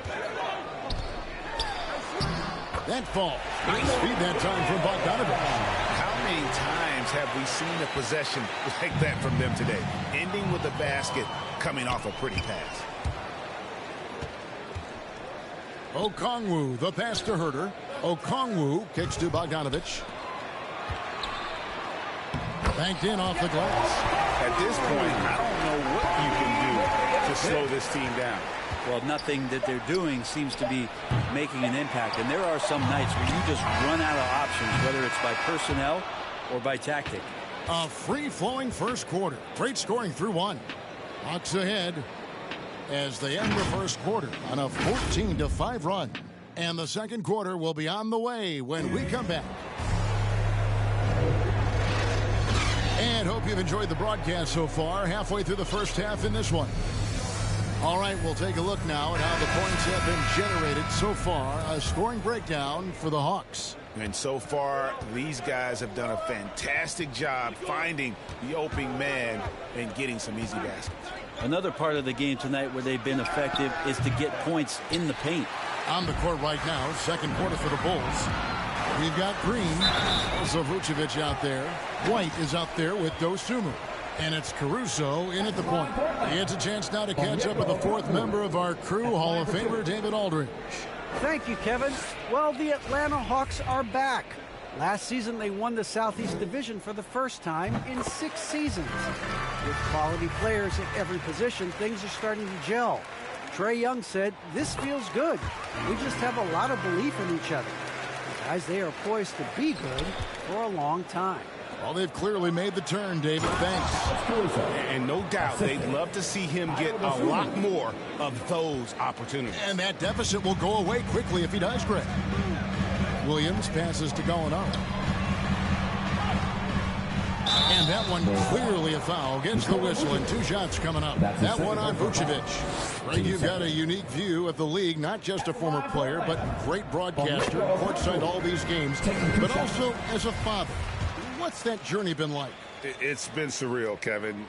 That fall. Nice feed that time from Bogdanovic. How many times have we seen a possession like that from them today? Ending with a basket, coming off a pretty pass. Okongwu, the pass to Herter. Okongwu kicks to Bogdanovic. Banked in off the glass. At this point, I don't know what you can do to slow this team down. Well, nothing that they're doing seems to be making an impact. And there are some nights where you just run out of options, whether it's by personnel or by tactic. A free-flowing first quarter. Great scoring through 1. Hawks ahead as they end the first quarter on a 14-5 run. And the second quarter will be on the way when we come back. And hope you've enjoyed the broadcast so far. Halfway through the first half in this one. All right, we'll take a look now at how the points have been generated so far. A scoring breakdown for the Hawks. And so far, these guys have done a fantastic job finding the opening man and getting some easy baskets. Another part of the game tonight where they've been effective is to get points in the paint. On the court right now, second quarter for the Bulls. We've got Green, also Vucevic out there. White is out there with Dosunmu. And it's Caruso in at the point. He gets a chance now to catch up with the 4th member of our crew, Hall of Famer David Aldridge. Thank you, Kevin. Well, the Atlanta Hawks are back. Last season, they won the Southeast Division for the first time in 6 seasons. With quality players at every position, things are starting to gel. Trae Young said, "This feels good. We just have a lot of belief in each other." Guys, they are poised to be good for a long time. Well, they've clearly made the turn, David. Thanks. And no doubt they'd love to see him get a lot more of those opportunities. And that deficit will go away quickly if he does, Greg. Williams passes to Gallinari. And that one clearly a foul. Gets the whistle and 2 shots coming up. That one on Vucevic. Greg, you've got a unique view of the league, not just a former player, but great broadcaster, courtside all these games, but also as a father. What's that journey been like? It's been surreal, Kevin.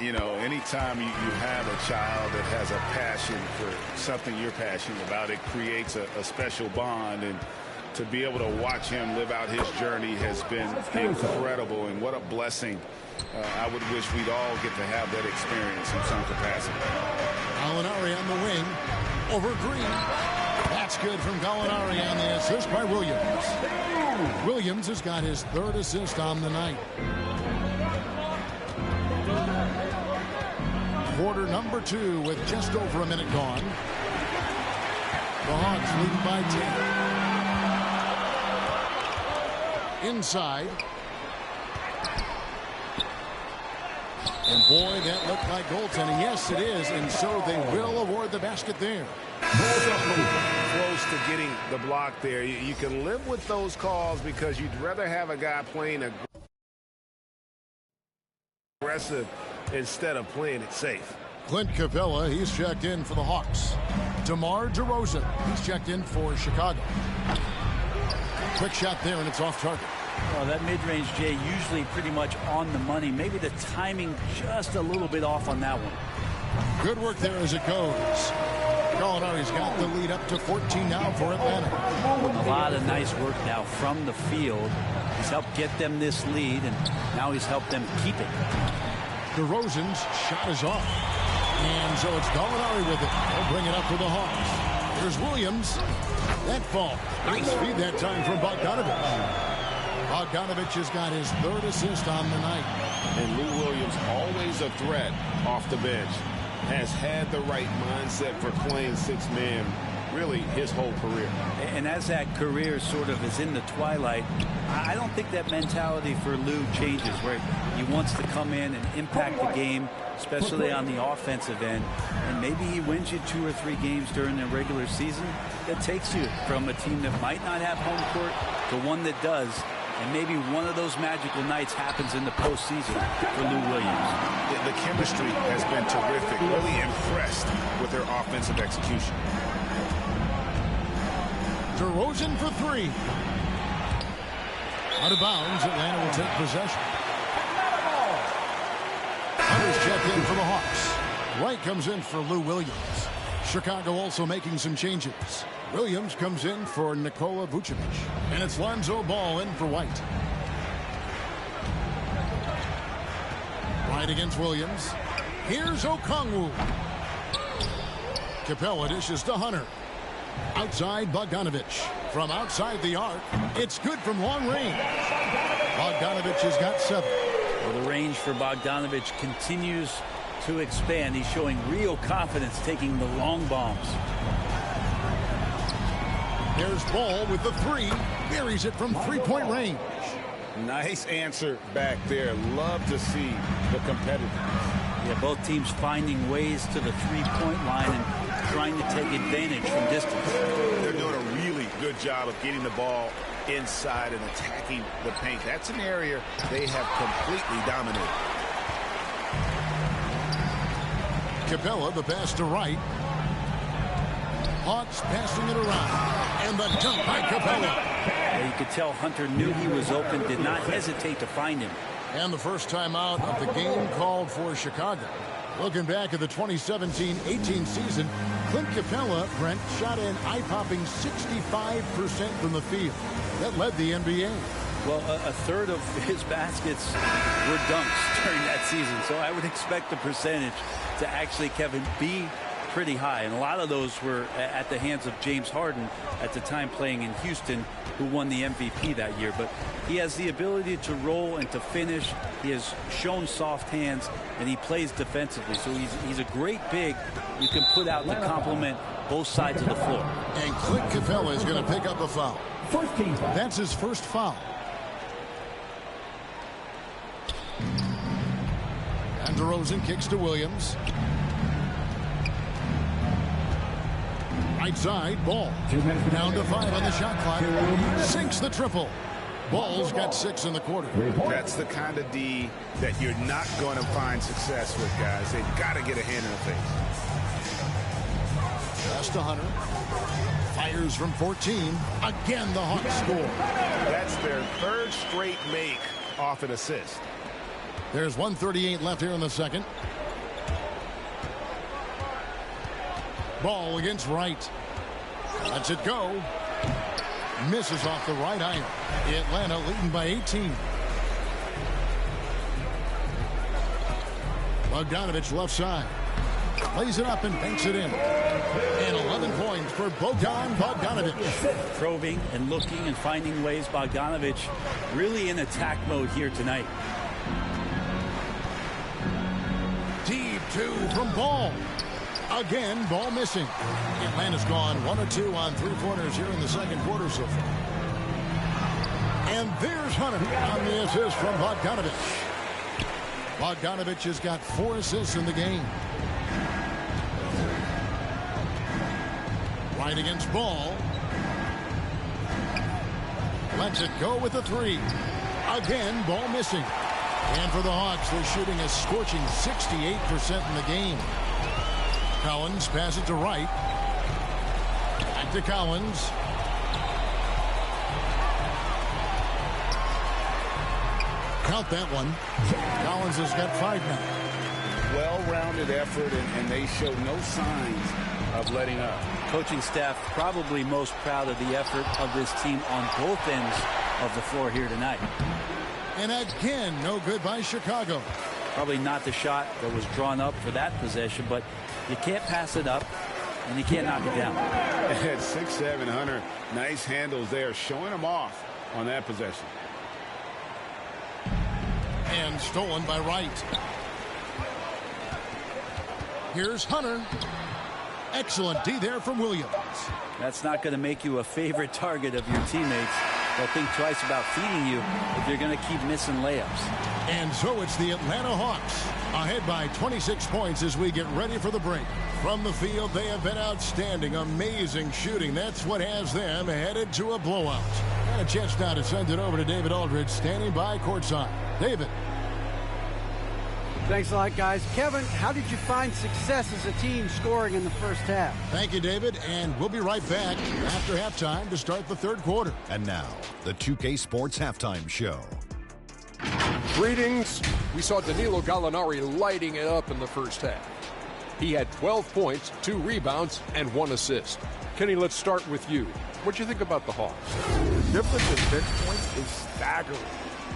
You know, anytime you have a child that has a passion for something you're passionate about, it creates a special bond. And to be able to watch him live out his journey has been incredible. And what a blessing. I would wish we'd all get to have that experience in some capacity. Gallinari on the wing. Over Green. That's good from Gallinari on the assist by Williams. Williams has got his 3rd assist on the night. Quarter number 2 with just over a minute gone. The Hawks leading by 10. Inside. And boy, that looked like goaltending. Yes, it is. And so they will award the basket there. Close to getting the block there. You can live with those calls because you'd rather have a guy playing aggressive instead of playing it safe. Clint Capella, he's checked in for the Hawks. DeMar DeRozan, he's checked in for Chicago. Quick shot there, and it's off target. Well, that mid-range, Jay, usually pretty much on the money. Maybe the timing just a little bit off on that one. Good work there as it goes. Gallinari's got the lead up to 14 now for Atlanta. A lot of nice work now from the field. He's helped get them this lead, and now he's helped them keep it. DeRozan's shot is off. And so it's Gallinari with it. They'll bring it up for the Hawks. There's Williams. That ball. Nice feed that time from Bogdanovich. Bogdanovich has got his 3rd assist on the night. And Lou Williams, always a threat off the bench, has had the right mindset for playing 6-man really his whole career. And as that career sort of is in the twilight, I don't think that mentality for Lou changes, where he wants to come in and impact the game, especially on the offensive end. And maybe he wins you 2 or 3 games during the regular season. That takes you from a team that might not have home court to one that does. And maybe one of those magical nights happens in the postseason for Lou Williams. The chemistry has been terrific. Really impressed with their offensive execution. DeRozan for 3. Out of bounds, Atlanta will take possession. Hunter's checked in for the Hawks. Wright comes in for Lou Williams. Chicago also making some changes. Williams comes in for Nikola Vucevic. And it's Lonzo Ball in for White. White against Williams. Here's Okongwu. Capella dishes to Hunter. Outside Bogdanovich. From outside the arc, it's good from long range. Bogdanovich has got 7. Well, the range for Bogdanovich continues to expand. He's showing real confidence taking the long bombs. There's Ball with the 3. Buries it from 3-point range. Nice answer back there. Love to see the competitiveness. Yeah, both teams finding ways to the 3-point line and trying to take advantage from distance. They're doing a really good job of getting the ball inside and attacking the paint. That's an area they have completely dominated. Capella, the pass to Wright. Hawks passing it around. And the dunk by Capella. Yeah, you could tell Hunter knew he was open, did not hesitate to find him. And the first time out of the game called for Chicago. Looking back at the 2017-18 season, Clint Capella, Brent, shot an eye-popping 65% from the field. That led the NBA. Well, a third of his baskets were dunks during that season, so I would expect the percentage to actually, Kevin, be pretty high. And a lot of those were at the hands of James Harden at the time playing in Houston, who won the MVP that year. But he has the ability to roll and to finish. He has shown soft hands, and he plays defensively. So he's a great big you can put out to complement both sides of the floor. And Clint Capella is going to pick up a foul. That's his first foul. DeRozan kicks to Williams. Right side, Ball. Down to 5 on the shot clock. Sinks the triple. Ball's got 6 in the quarter. That's the kind of D that you're not going to find success with, guys. They've got to get a hand in the face. Pass to Hunter. Fires from 14. Again, the Hawks score. That's their third straight make off an assist. There's 1:38 left here in the second. Ball against Wright. Lets it go. Misses off the right iron. Atlanta leading by 18. Bogdanovich left side. Lays it up and banks it in. And 11 points for Bogdanovich. Probing and looking and finding ways. Bogdanovich really in attack mode here tonight. Deep 2 from Ball. Again, Ball missing. Atlanta's gone 1 or 2 on 3-pointers here in the second quarter so far. And there's Hunter on the assist from Bogdanovich. Bogdanovich has got 4 assists in the game. Right against Ball. Lets it go with a 3. Again, Ball missing. And for the Hawks, they're shooting a scorching 68% in the game. Collins passes to Wright. Back to Collins. Count that one. Collins has got 5 now. Well-rounded effort, and they show no signs of letting up. Coaching staff probably most proud of the effort of this team on both ends of the floor here tonight. And again, no good by Chicago. Probably not the shot that was drawn up for that possession, but you can't pass it up, and you can't knock it down. At 6'7", Hunter, nice handles there, showing him off on that possession. And stolen by Wright. Here's Hunter. Excellent D there from Williams. That's not going to make you a favorite target of your teammates. They'll think twice about feeding you if you're going to keep missing layups. And so it's the Atlanta Hawks ahead by 26 points as we get ready for the break. From the field, they have been outstanding, amazing shooting. That's what has them headed to a blowout. And a chance now to send it over to David Aldridge, standing by courtside. David. Thanks a lot, guys. Kevin, how did you find success as a team scoring in the first half? Thank you, David, and we'll be right back after halftime to start the third quarter. And now, the 2K Sports Halftime Show. Greetings. We saw Danilo Gallinari lighting it up in the first half. He had 12 points, 2 rebounds, and 1 assist. Kenny, let's start with you. What do you think about the Hawks? The difference in bench points is staggering.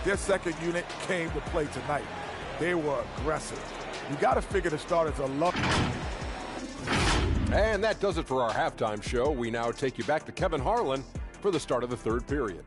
Their second unit came to play tonight. They were aggressive. You got to figure the starters are lucky. And that does it for our halftime show. We now take you back to Kevin Harlan for the start of the third period.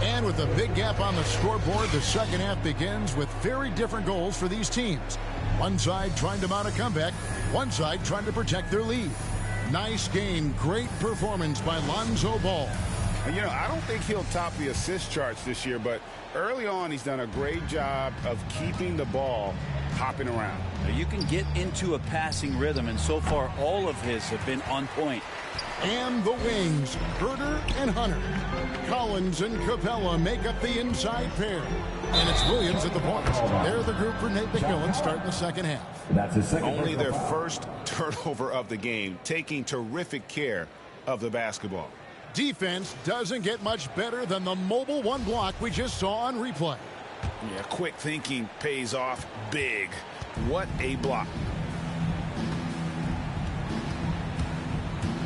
And with a big gap on the scoreboard, the second half begins with very different goals for these teams. One side trying to mount a comeback, one side trying to protect their lead. Nice game, great performance by Lonzo Ball. And, you know, I don't think he'll top the assist charts this year, but early on he's done a great job of keeping the ball hopping around. You can get into a passing rhythm, and so far all of his have been on point. And the wings, Herter and Hunter. Collins and Capella make up the inside pair. And it's Williams at the point. They're the group for Nate McMillan starting the second half. That's his second. Only their first turnover of the game, taking terrific care of the basketball. Defense doesn't get much better than the mobile one block we just saw on replay. Yeah, quick thinking pays off big. What a block.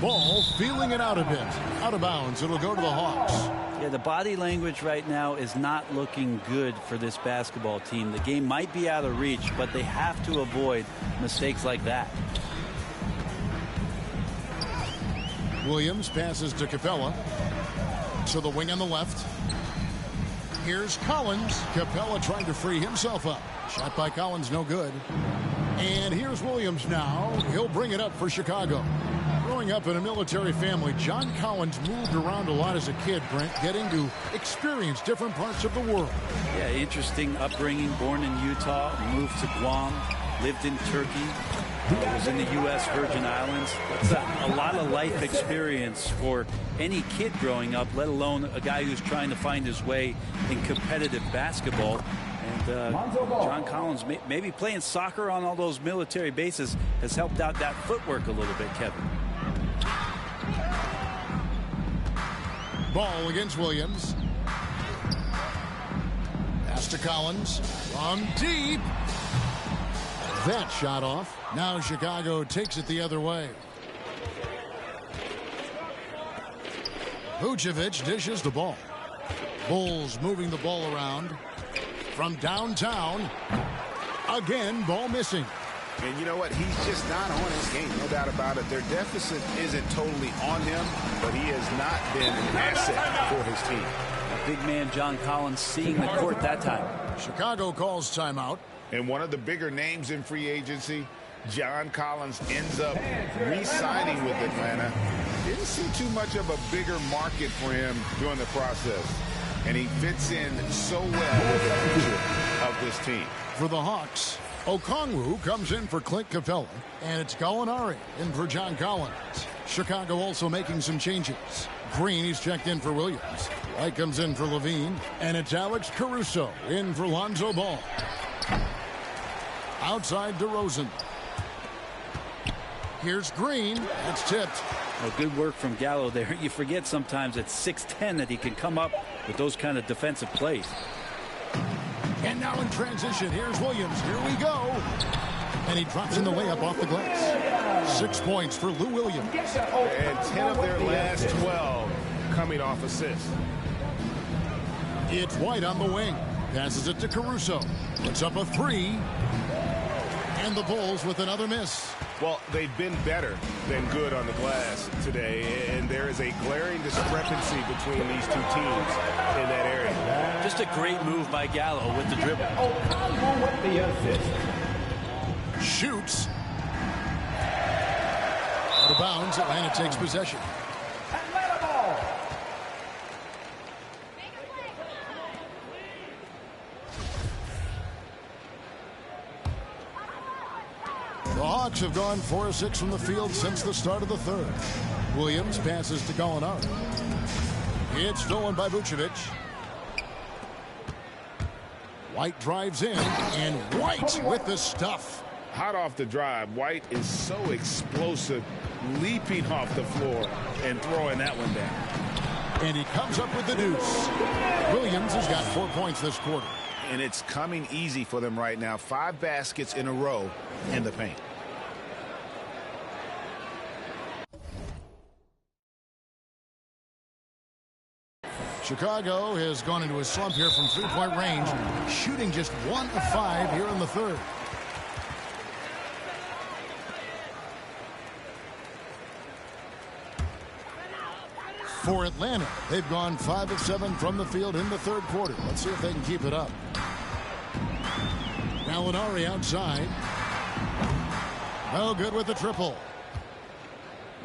Ball feeling it out a bit. Out of bounds. It'll go to the Hawks. Yeah, the body language right now is not looking good for this basketball team. The game might be out of reach, but they have to avoid mistakes like that. Williams passes to Capella. To the wing on the left. Here's Collins. Capella trying to free himself up. Shot by Collins, no good. And here's Williams now. He'll bring it up for Chicago. Growing up in a military family, John Collins moved around a lot as a kid, Brent, getting to experience different parts of the world. Yeah, interesting upbringing. Born in Utah, moved to Guam, lived in Turkey, was in the U.S. Virgin Islands. That's a lot of life experience for any kid growing up, let alone a guy who's trying to find his way in competitive basketball. And John Collins, maybe playing soccer on all those military bases has helped out that footwork a little bit, Kevin. Ball against Williams. Pass to Collins. From deep. That shot off. Now Chicago takes it the other way. Vucevic dishes the ball. Bulls moving the ball around. From downtown. Again, ball missing. And you know what? He's just not on his game, no doubt about it. Their deficit isn't totally on him, but he has not been an asset for his team. A big man John Collins seeing the court that time. Chicago calls timeout. And one of the bigger names in free agency, John Collins ends up re-signing with Atlanta. Didn't see too much of a bigger market for him during the process. And he fits in so well with the future of this team. For the Hawks, Okongwu comes in for Clint Capella, and it's Gallinari in for John Collins. Chicago also making some changes. Green, he's checked in for Williams. White comes in for Levine, and it's Alex Caruso in for Lonzo Ball. Outside DeRozan. Here's Green. That's tipped. Well, good work from Gallo there. You forget sometimes at 6'10" that he can come up with those kind of defensive plays. And now in transition, here's Williams. Here we go. And he drops in the layup off the glass. 6 points for Lou Williams. And 10 of their last 12 coming off assists. It's White on the wing. Passes it to Caruso. Puts up a three. And the Bulls with another miss. Well, they've been better than good on the glass today, and there is a glaring discrepancy between these two teams in that area. Just a great move by Gallo with the dribble. With the assist. Shoots. Out of bounds, Atlanta takes possession. Atlanta ball. The Hawks have gone 4 of 6 from the field since the start of the third. Williams passes to Gallinari. It's stolen by Vucevic. White drives in, and White with the stuff. Hot off the drive. White is so explosive, leaping off the floor and throwing that one down. And he comes up with the deuce. Williams has got 4 points this quarter. And it's coming easy for them right now. 5 baskets in a row in the paint. Chicago has gone into a slump here from three-point range, shooting just 1 of 5 here in the third. For Atlanta, they've gone 5 of 7 from the field in the third quarter. Let's see if they can keep it up. Gallinari outside. No good with the triple.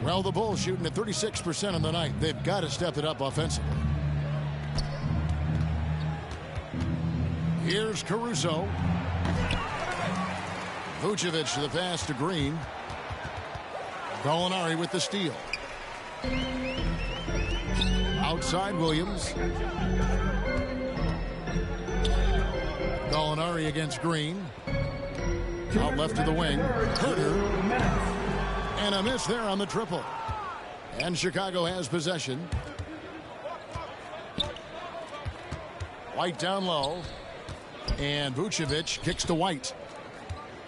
Well, the Bulls shooting at 36% on the night. They've got to step it up offensively. Here's Caruso. Vucevic to the pass to Green. Gallinari with the steal. Outside Williams. Gallinari against Green. Out left to the wing. Herter. And a miss there on the triple. And Chicago has possession. White down low. And Vucevic kicks to White.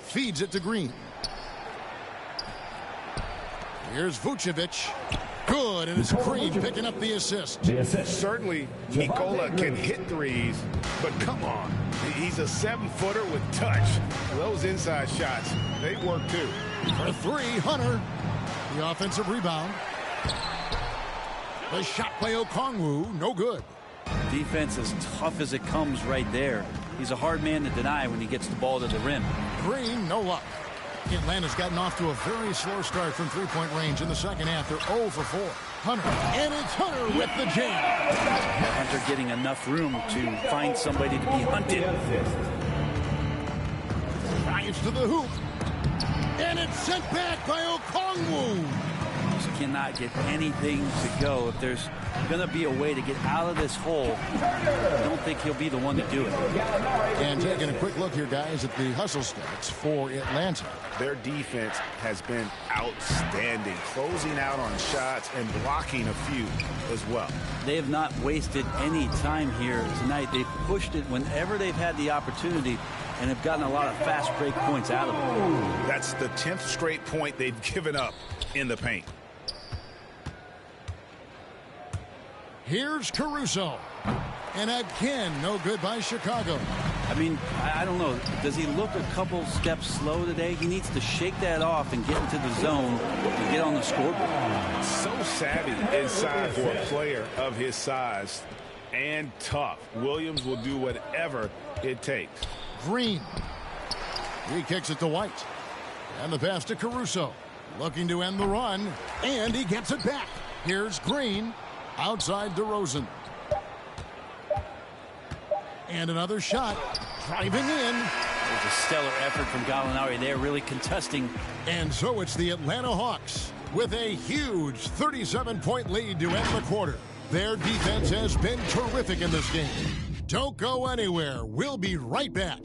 Feeds it to Green. Here's Vucevic. Good, and it's Green picking up the assist. Certainly, Nikola can hit threes, but come on. He's a 7-footer with touch. Those inside shots, they work too. For 3, Hunter. The offensive rebound. The shot by Okongwu, no good. Defense as tough as it comes right there. He's a hard man to deny when he gets the ball to the rim. Green, no luck. Atlanta's gotten off to a very slow start from three-point range in the second half. They're 0 for 4. Hunter, and it's Hunter with the jam. Hunter getting enough room to find somebody to be hunted. Drives to the hoop. And it's sent back by Okongwu. Just cannot get anything to go. If there's going to be a way to get out of this hole, I don't think he'll be the one to do it. And taking a quick look here, guys, at the hustle stats for Atlanta. Their defense has been outstanding, closing out on shots and blocking a few as well. They have not wasted any time here tonight. They've pushed it whenever they've had the opportunity and have gotten a lot of fast break points out of it. That's the 10th straight point they've given up in the paint. Here's Caruso. And again, no good by Chicago. I mean, I don't know. Does he look a couple steps slow today? He needs to shake that off and get into the zone and get on the scoreboard. So savvy inside for a player of his size and tough. Williams will do whatever it takes. Green. He kicks it to White. And the pass to Caruso. Looking to end the run. And he gets it back. Here's Green. Outside DeRozan. And another shot. Driving in. There's a stellar effort from Gallinari there, really contesting. And so it's the Atlanta Hawks with a huge 37-point lead to end the quarter. Their defense has been terrific in this game. Don't go anywhere. We'll be right back.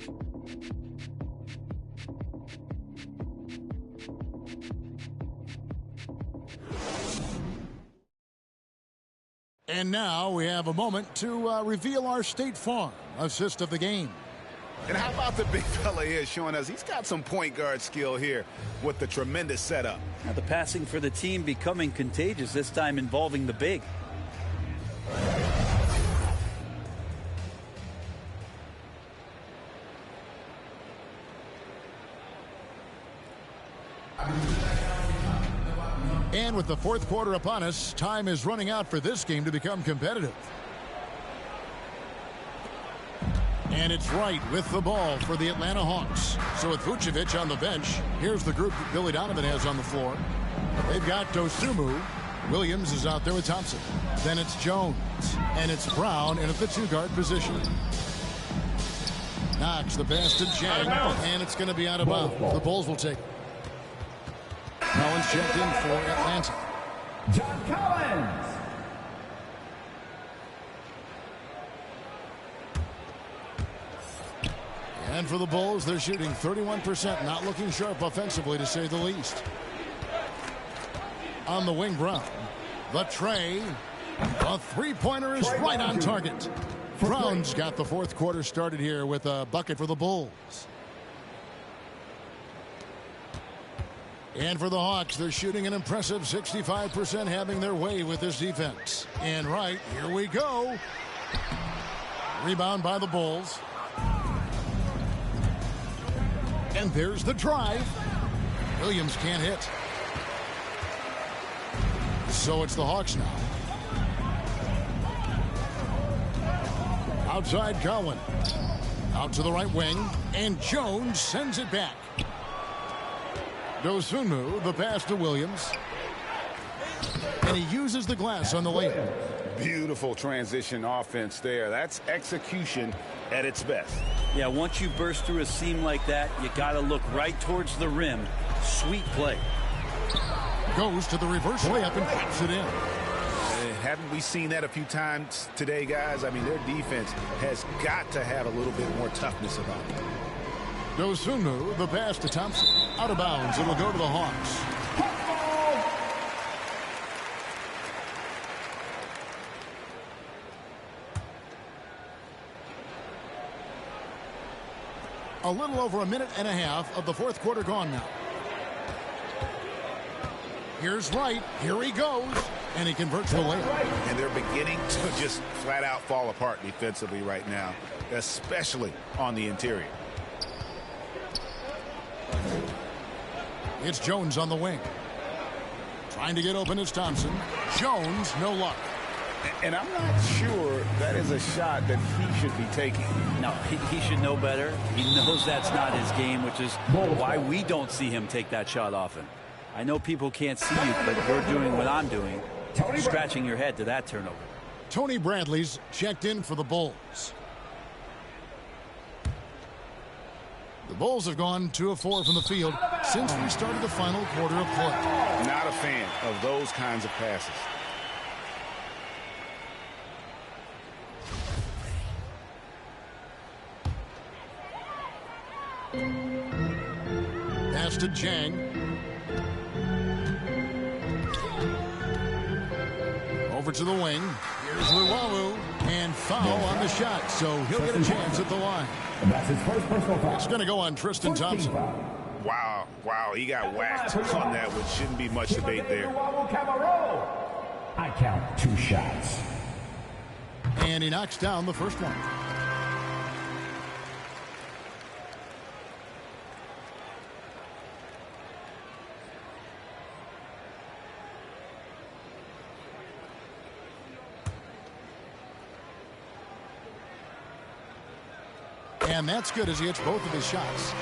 And now we have a moment to reveal our State Farm assist of the game. And how about the big fella here showing us he's got some point guard skill here with the tremendous setup. Now the passing for the team becoming contagious, this time involving the big. And with the fourth quarter upon us, time is running out for this game to become competitive. And it's Wright with the ball for the Atlanta Hawks. So with Vucevic on the bench, here's the group that Billy Donovan has on the floor. They've got Dosunmu. Williams is out there with Thompson. Then it's Jones. And it's Brown in at the two-guard position. Knox the pass to Jang. And it's going to be out of bounds. The Bulls will take it. Collins checked in for Atlanta. John Collins. And for the Bulls, they're shooting 31%, not looking sharp offensively, to say the least. On the wing, Brown. The tray. The three-pointer is right on target. Brown's got the fourth quarter started here with a bucket for the Bulls. And for the Hawks, they're shooting an impressive 65%, having their way with this defense. And right, here we go. Rebound by the Bulls. And there's the drive. Williams can't hit. So it's the Hawks now. Outside Cowan. Out to the right wing. And Jones sends it back. Dosunmu, the pass to Williams. And he uses the glass on the layup. Beautiful transition offense there. That's execution at its best. Yeah, once you burst through a seam like that, you got to look right towards the rim. Sweet play. Goes to the reverse layup and puts it in. Haven't we seen that a few times today, guys? I mean, their defense has got to have a little bit more toughness about it. Dosunmu, the pass to Thompson. Out of bounds. It'll go to the Hawks. A little over a minute and a half of the fourth quarter gone now. Here's Wright. Here he goes. And he converts the layup. And they're beginning to just flat out fall apart defensively right now, especially on the interior. It's Jones on the wing. Trying to get open is Thompson. Jones, no luck. And I'm not sure that is a shot that he should be taking. No, he should know better. He knows that's not his game, which is why we don't see him take that shot often. I know people can't see you, but you're doing what I'm doing, scratching your head to that turnover. Tony Bradley's checked in for the Bulls. The Bulls have gone 2 of 4 from the field since we started the final quarter of play. Not a fan of those kinds of passes. Pass to Jang. Over to the wing. Here's Luwawu. And foul on the shot, so he'll get a chance at the line. That's his first personal foul. It's going to go on Tristan Thompson. Wow, he got whacked on that, which shouldn't be much debate there. I count 2 shots. And he knocks down the first one. And that's good as he hits both of his shots.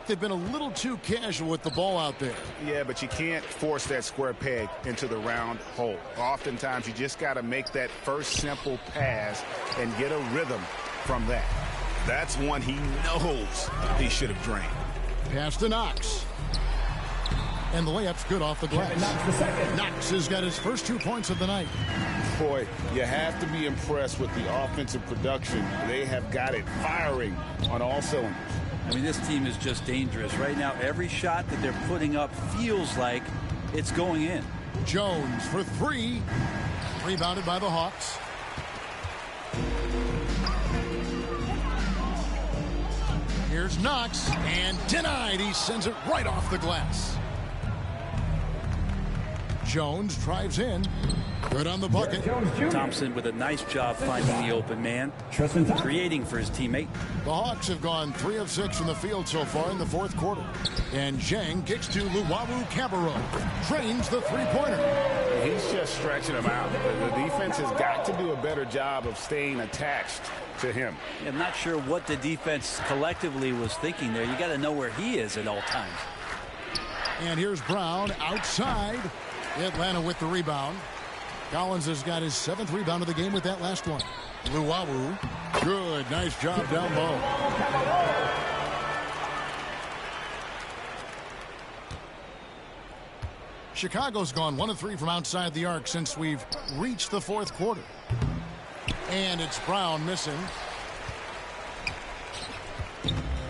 They've been a little too casual with the ball out there. Yeah, but you can't force that square peg into the round hole. Oftentimes, you just got to make that first simple pass and get a rhythm from that. That's one he knows he should have drained. Pass to Knox. And the layup's good off the glass. Knox has got his first 2 points of the night. Boy, you have to be impressed with the offensive production. They have got it firing on all cylinders. I mean, this team is just dangerous. Right now, every shot that they're putting up feels like it's going in. Jones for 3. Rebounded by the Hawks. Here's Knox, and denied. He sends it right off the glass. Jones drives in. Good on the bucket. Thompson with a nice job finding the open man, creating for his teammate. The Hawks have gone 3 of 6 from the field so far in the fourth quarter. And Zhang kicks to Luwawu Cabarro. Drains the three-pointer. He's just stretching him out. The defense has got to do a better job of staying attached to him. I'm not sure what the defense collectively was thinking there. You got to know where he is at all times. And here's Brown outside. Atlanta with the rebound. Collins has got his 7th rebound of the game with that last one. Luwawu. Good. Nice job down low. Chicago's gone 1 of 3 from outside the arc since we've reached the fourth quarter. And it's Brown missing.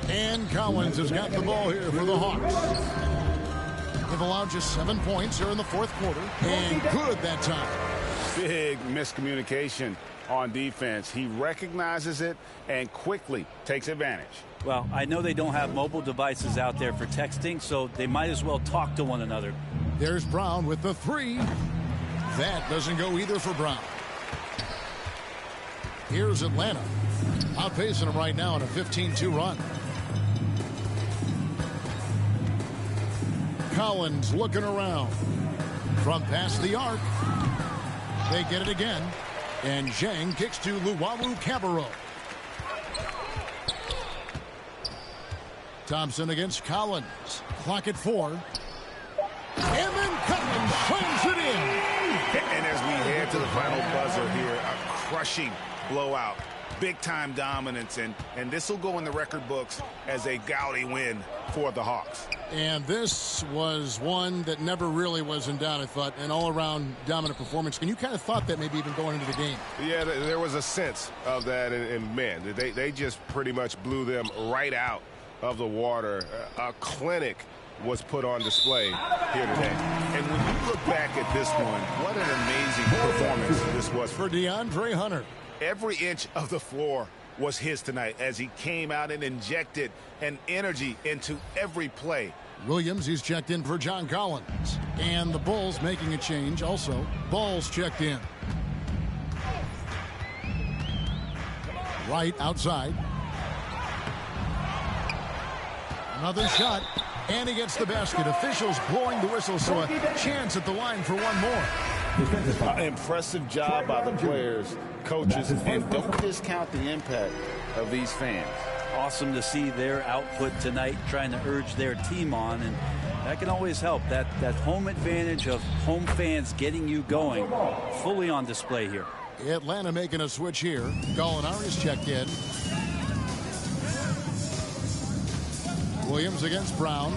And Collins has got the ball here for the Hawks. They've allowed just 7 points here in the fourth quarter. And good that time. Big miscommunication on defense. He recognizes it and quickly takes advantage. Well, I know they don't have mobile devices out there for texting, so they might as well talk to one another. There's Brown with the 3. That doesn't go either for Brown. Here's Atlanta. Outpacing them right now in a 15-2 run. Collins looking around. From past the arc. They get it again. And Zhang kicks to Luwawu Cabarro. Thompson against Collins. Clock at 4. And then Collins slams it in. And as we head to the final buzzer here, a crushing blowout. Big-time dominance, and this will go in the record books as a gaudy win for the Hawks. And this was one that never really was in doubt, I thought, an all-around dominant performance. And you kind of thought that maybe even going into the game. Yeah, there was a sense of that, and man, they just pretty much blew them right out of the water. A clinic was put on display here today. And when you look back at this one, what an amazing performance this was for DeAndre Hunter. Every inch of the floor was his tonight as he came out and injected an energy into every play. Williams, he's checked in for John Collins. And the Bulls making a change also. Ball's checked in. Right outside. Another shot. And he gets the basket. Officials blowing the whistle, so a chance at the line for one more. Impressive job by the players, coaches, and don't discount the impact of these fans. Awesome to see their output tonight, trying to urge their team on, and that can always help. That home advantage of home fans getting you going, fully on display here. Atlanta making a switch here. Gallinari's checked in. Williams against Brown.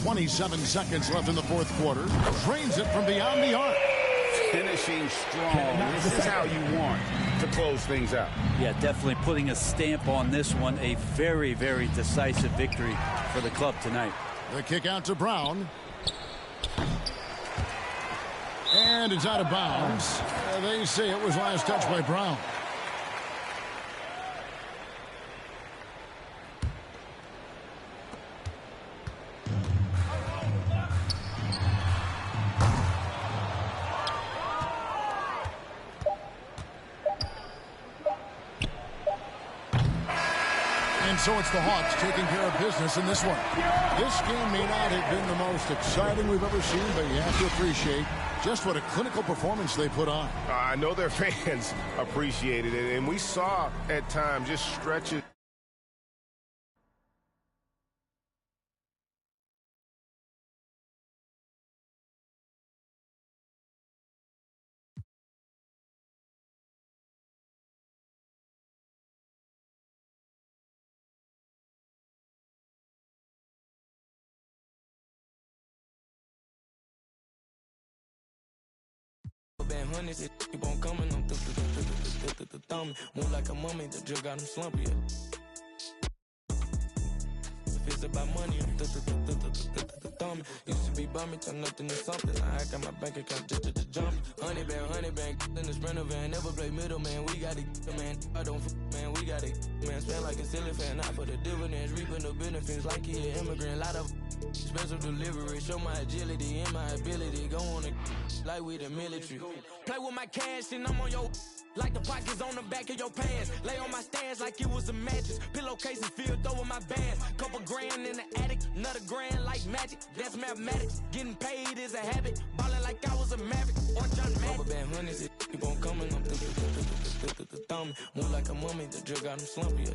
27 seconds left in the fourth quarter. Drains it from beyond the arc. Finishing strong. This is how you want to close things out. Yeah, definitely putting a stamp on this one. A very, very decisive victory for the club tonight. The kick out to Brown. And it's out of bounds. They say it was last touched by Brown. And so it's the Hawks taking care of business in this one. This game may not have been the most exciting we've ever seen, but you have to appreciate just what a clinical performance they put on. I know their fans appreciated it, and we saw at times just stretches. Hundreds, keep on coming, I'm thumbing. Move like a mummy, the drill got him slumpy. If it's about money, I'm thumbing. Used to be bumming, turn nothing to something. I got my bank account just to jump. Honey bang, in the sprinter van. Never play middleman, we got it, man. I don't man, we got it, man. Spend like a silly fan, not for the dividends. Reaping the benefits like he an immigrant. Lot of special delivery, show my agility and my ability. Go on and like we the military. Play with my cash and I'm on your like the pockets on the back of your pants. Lay on my stands like it was a mattress. Pillowcases filled over my bands. Couple grand in the attic, another grand like magic. That's mathematics. Getting paid is a habit. Ballin' like I was a maverick or John Madden. Rubber band hundreds, keep on coming. I'm thumbing. Move like a mummy, the drill got him slumpy.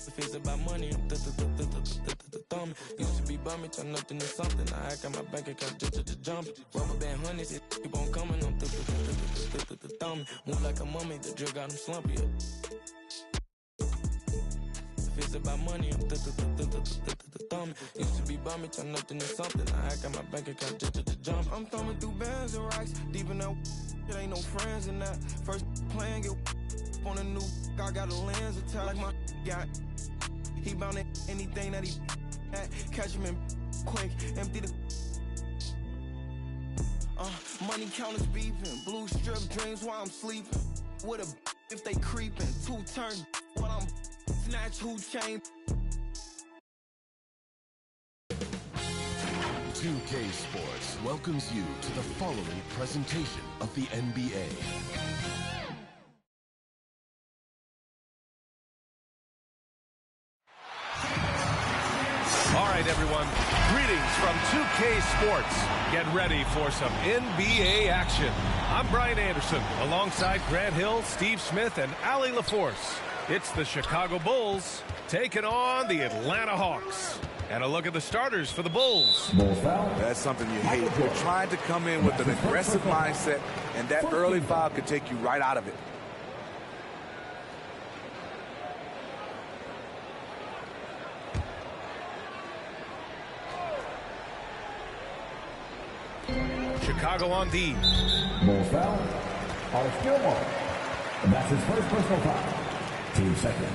If it's about money, I'm thumbing. Used to be bumming, turn nothing to something. I got my bank account just to jump. Rubber band hundreds, keep on coming. I'm thumbing. Move like a mummy, the drill got him slumpy. If it's about money, I'm thumbing. Used to be bumming, turn nothing to something. I got my bank account just to jump. I'm thumbing through bands and rocks. Deep in that, it ain't no friends in that. First playing, get on a new. I got a lens attached like my got. He bound at anything that he at. Catch him in quick, empty the. Money counters beeping, blue strip dreams while I'm sleeping. With a if they creeping, two turn while I'm snatch who chain. 2K Sports welcomes you to the following presentation of the NBA. All right, everyone. Greetings from 2K Sports. Get ready for some NBA action. I'm Brian Anderson, alongside Grant Hill, Steve Smith, and Allie LaForce. It's the Chicago Bulls taking on the Atlanta Hawks. And a look at the starters for the Bulls. That's something you hate. You're trying to come in with an aggressive mindset, and that early foul could take you right out of it. Chicago on D. Bulls foul. Alex Gilmore. And that's his first personal foul. Team second.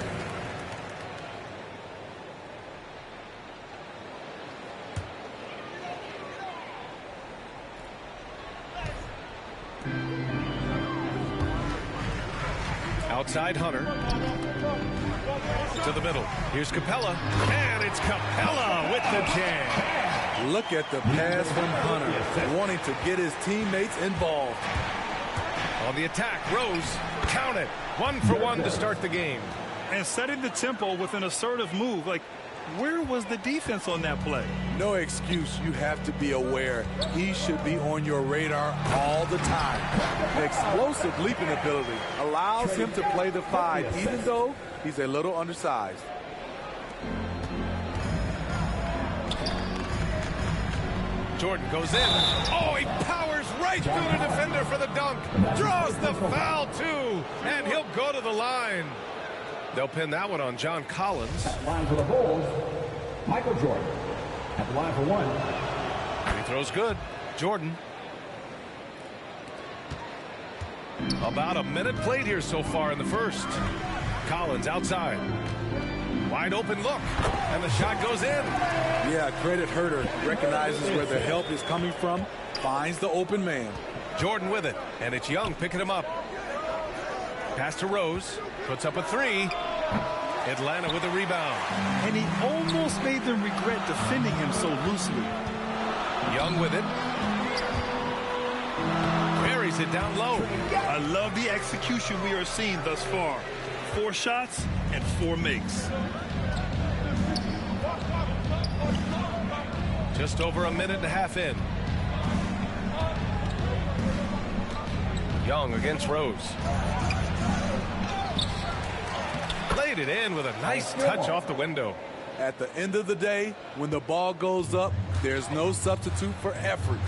Outside Hunter. To the middle. Here's Capella. And it's Capella with the jam. Look at the pass from Hunter, wanting to get his teammates involved. On the attack, Rose, count it. 1 for 1 to start the game. And setting the tempo with an assertive move. Like, where was the defense on that play? No excuse. You have to be aware. He should be on your radar all the time. The explosive leaping ability allows him to play the 5, even though he's a little undersized. Jordan goes in. Oh, he powers right through the defender for the dunk. Draws the foul, too. And he'll go to the line. They'll pin that one on John Collins. At the line for the Bulls, Michael Jordan. At the line for 1. He throws good. Jordan. About a minute played here so far in the first. Collins outside. Wide open look. And the shot goes in. Yeah, credit Herter. Recognizes where the help is coming from. Finds the open man. Jordan with it. And it's Young picking him up. Pass to Rose. Puts up a 3. Atlanta with a rebound. And he almost made them regret defending him so loosely. Young with it. Buries it down low. I love the execution we are seeing thus far. 4 shots and 4 makes. Just over a minute and a half in. Young against Rose. Laid it in with a nice touch off the window. At the end of the day, when the ball goes up, there's no substitute for effort.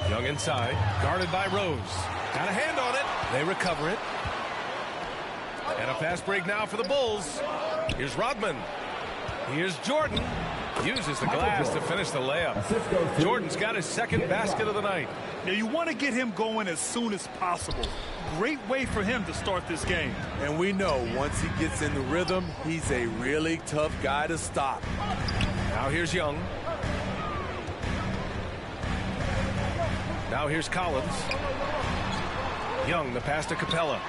Young inside, guarded by Rose. Got a hand on it. They recover it. And a fast break now for the Bulls. Here's Rodman. Here's Jordan. Uses the glass to finish the layup. Jordan's got his second basket of the night. Now you want to get him going as soon as possible. Great way for him to start this game. And we know once he gets in the rhythm, he's a really tough guy to stop. Now here's Young. Now here's Collins. Young, the pass to Capella.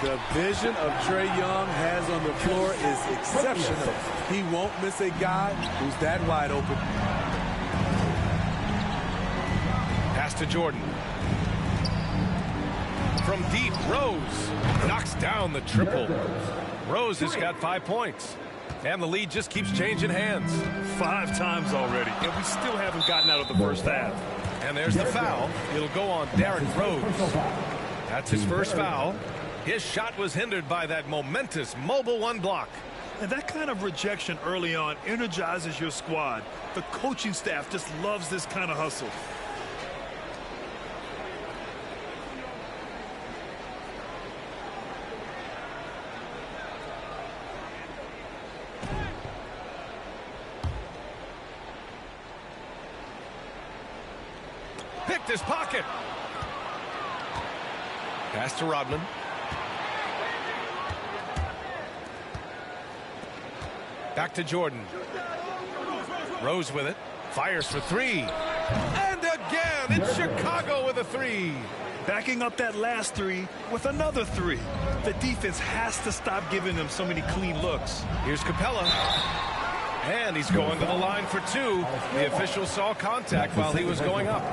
The vision of Trae Young has on the floor is exceptional. He won't miss a guy who's that wide open. Pass to Jordan. From deep, Rose knocks down the triple. Rose has got 5 points. And the lead just keeps changing hands. 5 times already, and we still haven't gotten out of the first half. And there's the foul. It'll go on Derrick Rose. That's his first foul. His shot was hindered by that momentous mobile 1 block. And that kind of rejection early on energizes your squad. The coaching staff just loves this kind of hustle. Picked his pocket. Pass to Rodman. Back to Jordan. Rose with it. Fires for 3. And again, it's Chicago with a 3. Backing up that last 3 with another 3. The defense has to stop giving them so many clean looks. Here's Capella. And he's going to the line for 2. The official saw contact while he was going up.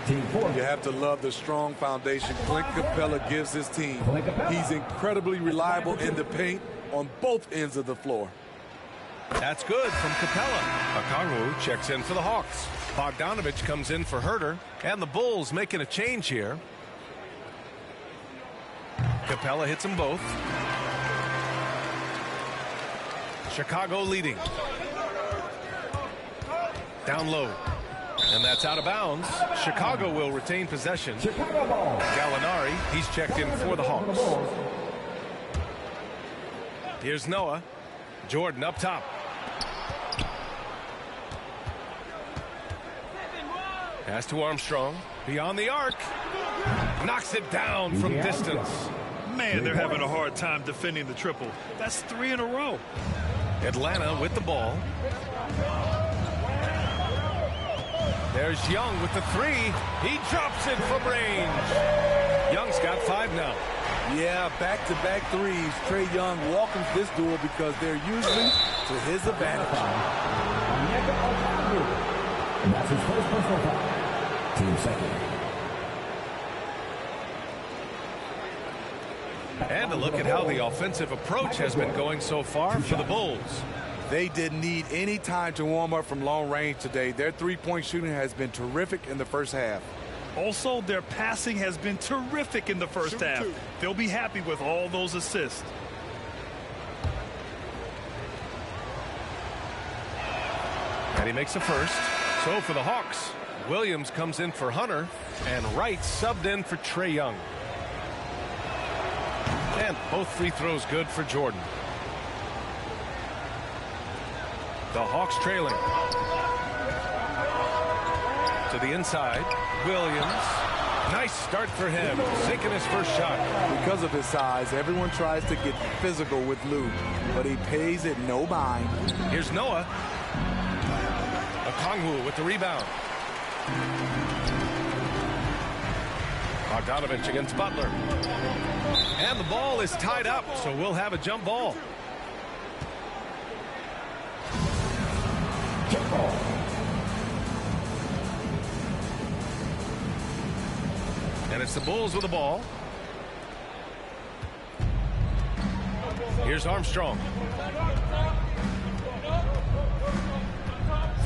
You have to love the strong foundation Clint Capella gives his team. He's incredibly reliable in the paint on both ends of the floor. That's good from Capella. Okongwu checks in for the Hawks. Bogdanovich comes in for Herter. And the Bulls making a change here. Capella hits them both. Chicago leading. Down low. And that's out of bounds. Chicago will retain possession. Gallinari, he's checked in for the Hawks. Here's Noah. Jordan up top. Pass to Armstrong. Beyond the arc. Knocks it down from distance. Man, they're having a hard time defending the triple. That's 3 in a row. Atlanta with the ball. There's Young with the 3. He drops it from range. Young's got 5 now. Yeah, back-to-back 3s. Trae Young welcomes this duel because they're usually to his advantage. And that's his first personal foul. Team second. And a look at how the offensive approach has been going so far for the Bulls. They didn't need any time to warm up from long range today. Their three-point shooting has been terrific in the first half. Also, their passing has been terrific in the first half. They'll be happy with all those assists. And he makes a first. So for the Hawks, Williams comes in for Hunter, and Wright subbed in for Trae Young. And both free throws good for Jordan. The Hawks trailing. To the inside, Williams. Nice start for him, sinking his first shot. Because of his size, everyone tries to get physical with Lou, but he pays it no mind. Here's Noah. Okongwu with the rebound. Bogdanovich against Butler. And the ball is tied up, so we'll have a jump ball. Jump ball. And it's the Bulls with the ball. Here's Armstrong.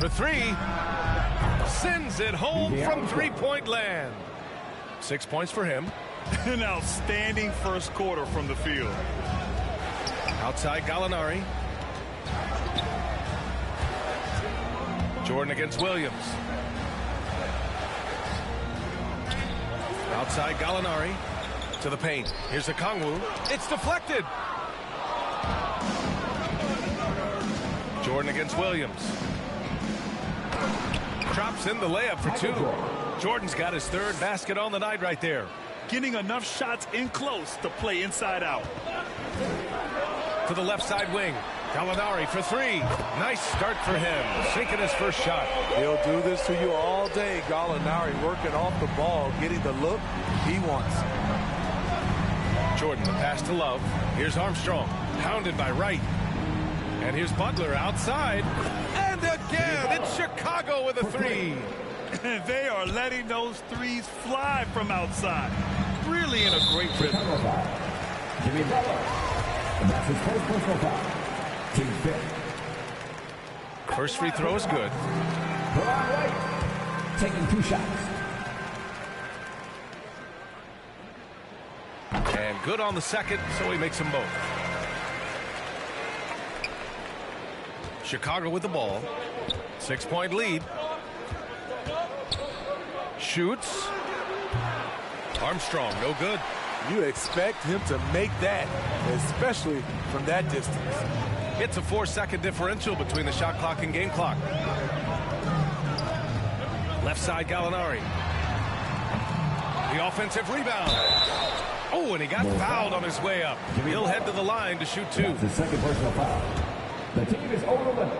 For three. Sends it home from three-point land. 6 points for him. An outstanding first quarter from the field. Outside Gallinari. Jordan against Williams. Outside Gallinari to the paint. Here's Okongwu. It's deflected. Jordan against Williams. Drops in the layup for two. Jordan's got his third basket on the night right there. Getting enough shots in close to play inside out. To the left side wing. Gallinari for three. Nice start for him. Sinking his first shot. He'll do this to you all day. Gallinari working off the ball, getting the look he wants. Jordan, the pass to Love. Here's Armstrong. Pounded by Wright. And here's Butler outside. And again, it's Chicago with a three. They are letting those threes fly from outside. Really in a great rhythm. Jimmy Butler. And that's his first personal foul. Team fifth. First free throw is good. Right. Taking 2 shots. And good on the second, so he makes them both. Chicago with the ball. 6-point lead. Shoots. Armstrong, no good. You expect him to make that, especially from that distance. It's a 4-second differential between the shot clock and game clock. Left side Gallinari. The offensive rebound. Oh, and he got fouled on his way up. He'll head to the line to shoot 2. That's his second personal foul. The team is over the limit.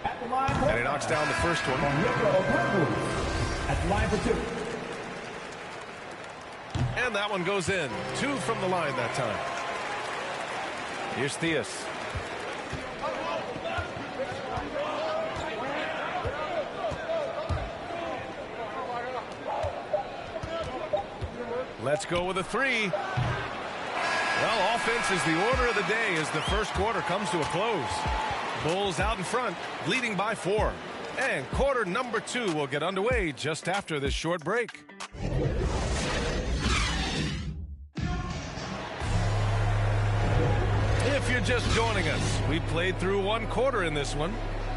At the line for and he knocks down the first one. At the line for 2. And that one goes in. 2 from the line that time. Here's Theus. Let's go with a 3. Well, offense is the order of the day as the first quarter comes to a close. Bulls out in front, leading by 4. And quarter number 2 will get underway just after this short break. If you're just joining us, we played through 1 quarter in this one.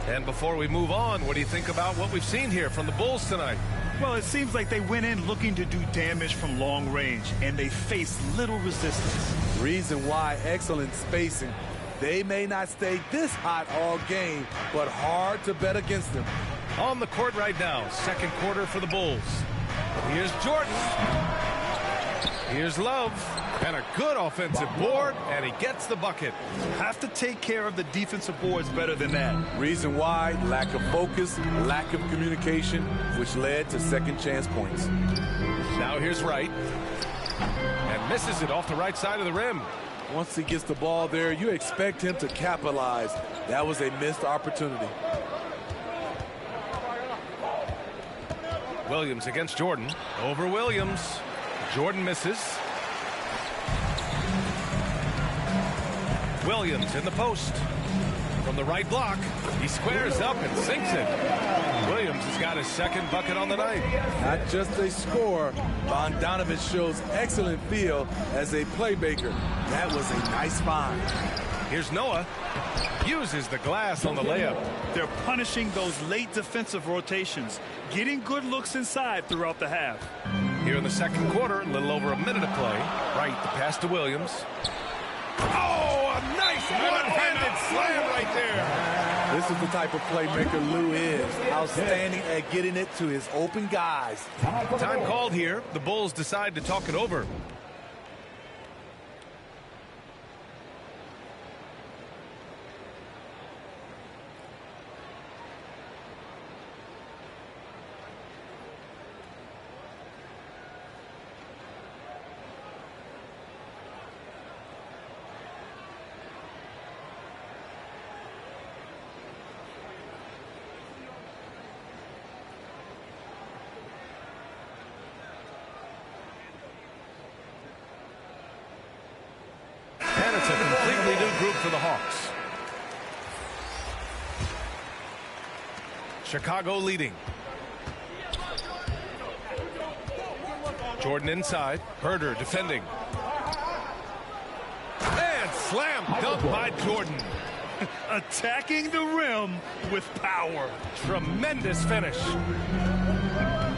And before we move on, what do you think about what we've seen here from the Bulls tonight? Well, it seems like they went in looking to do damage from long range, and they faced little resistance. Reason why: excellent spacing. They may not stay this hot all game, but hard to bet against them. On the court right now, second quarter for the Bulls. Here's Jordan. Here's Love. And a good offensive board, and he gets the bucket. Have to take care of the defensive boards better than that. Reason why: lack of focus, lack of communication, which led to second chance points. Now here's Wright. And misses it off the right side of the rim. Once he gets the ball there, you expect him to capitalize. That was a missed opportunity. Williams against Jordan. Over Williams. Jordan misses. Williams in the post. From the right block. He squares up and sinks it. Williams has got his second bucket on the night. Not just a scorer, Bogdanovich shows excellent feel as a playmaker. That was a nice find. Here's Noah. Uses the glass on the layup. They're punishing those late defensive rotations, getting good looks inside throughout the half. Here in the second quarter, a little over a minute of play. Right, the pass to Williams. Oh, a nice one-handed slam right there. This is the type of playmaker Lou is. Outstanding at getting it to his open guys. Time called here. The Bulls decide to talk it over. And it's a completely new group for the Hawks. Chicago leading. Jordan inside. Herder defending. And slam dunk by Jordan. Attacking the rim with power. Tremendous finish.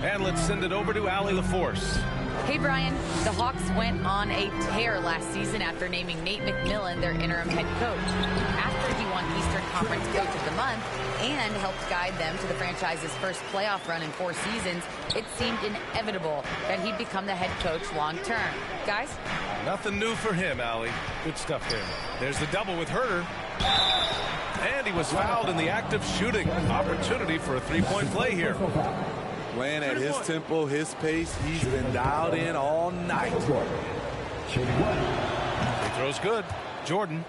And let's send it over to Allie LaForce. Hey, Brian. The Hawks went on a tear last season after naming Nate McMillan their interim head coach. After he won Eastern Conference Coach of the Month and helped guide them to the franchise's first playoff run in 4 seasons, it seemed inevitable that he'd become the head coach long term. Guys? Nothing new for him, Allie. Good stuff there. There's the double with Herder. And he was fouled in the act of shooting. Opportunity for a three-point play here. Playing at his tempo, his pace. He's been dialed in all night. He throws good. Jordan.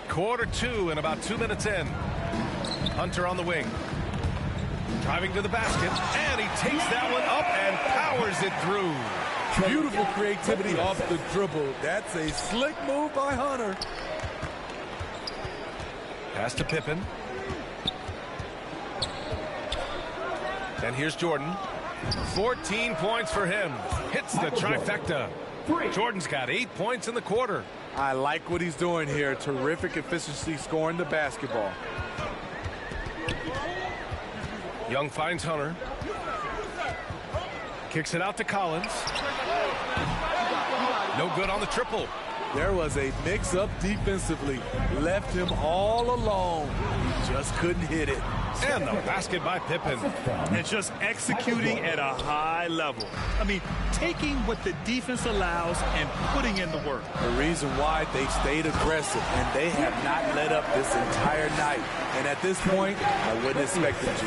Quarter 2 and about 2 minutes in. Hunter on the wing. Driving to the basket. And he takes that one up and powers it through. Beautiful creativity off the dribble. That's a slick move by Hunter. Pass to Pippen. And here's Jordan. 14 points for him. Hits the trifecta. Jordan's got 8 points in the quarter. I like what he's doing here. Terrific efficiency scoring the basketball. Young finds Hunter. Kicks it out to Collins. No good on the triple. There was a mix-up defensively. Left him all alone. He just couldn't hit it. And the basket by Pippen. And just executing at a high level. I mean, taking what the defense allows and putting in the work. The reason why they stayed aggressive, and they have not let up this entire night. And at this point, I wouldn't expect them to.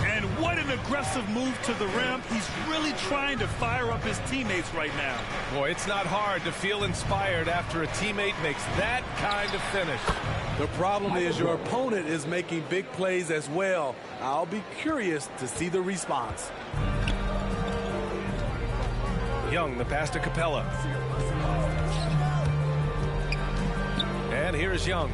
And what an aggressive move to the rim. He's really trying to fire up his teammates right now. Boy, it's not hard to feel inspired after a teammate makes that kind of finish. The problem is your opponent is making big plays as well. I'll be curious to see the response. Young, the pass to Capella. And here's Young.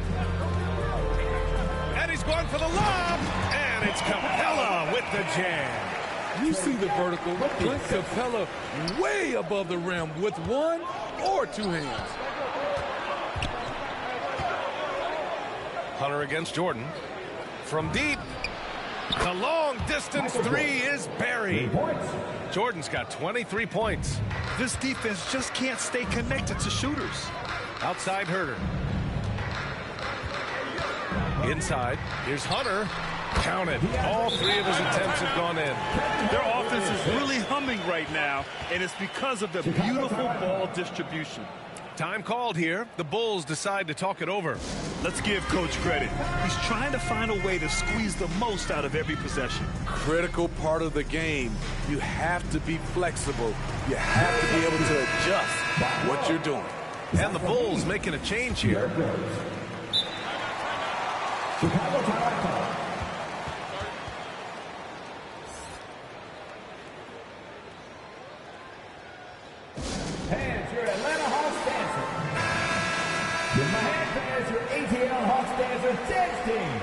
And he's going for the lob. And it's Capella with the jam. You see the vertical. Clint Capella way above the rim with 1 or 2 hands. Hunter against Jordan. From deep. The long distance 3 is buried. Jordan's got 23 points. This defense just can't stay connected to shooters. Outside Herder. Inside. Here's Hunter. Counted. All 3 of his attempts have gone in. Their offense is really humming right now, and it's because of the beautiful ball distribution. Time called here. The Bulls decide to talk it over. Let's give Coach credit. He's trying to find a way to squeeze the most out of every possession. Critical part of the game. You have to be flexible. You have to be able to adjust what you're doing. And the Bulls making a change here. Chicago timeout call. Fans, your Atlanta Hawks dancer. With my hand fans, your ATL Hawks dancer dance team.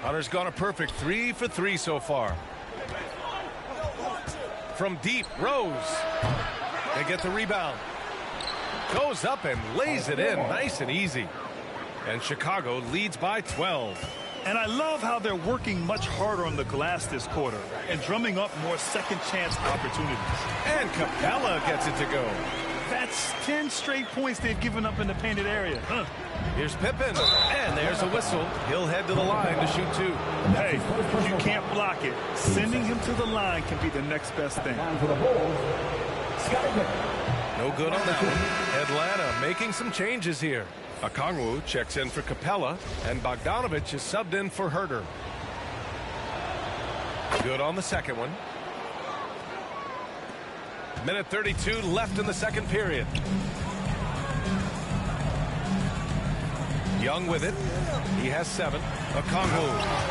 Hunter's gone a perfect 3 for 3 so far. From deep, Rose. They get the rebound. Goes up and lays it in nice and easy. And Chicago leads by 12. And I love how they're working much harder on the glass this quarter and drumming up more second chance opportunities. And Capella gets it to go. That's 10 straight points they've given up in the painted area. Huh. Here's Pippen, and there's a whistle. He'll head to the line to shoot 2. Hey, if you can't block it, sending him to the line can be the next best thing. No good on that one. Atlanta making some changes here. Okongwu checks in for Capella, and Bogdanovich is subbed in for Herter. Good on the second one. Minute 32 left in the second period. Young with it. He has 7. Okongwu.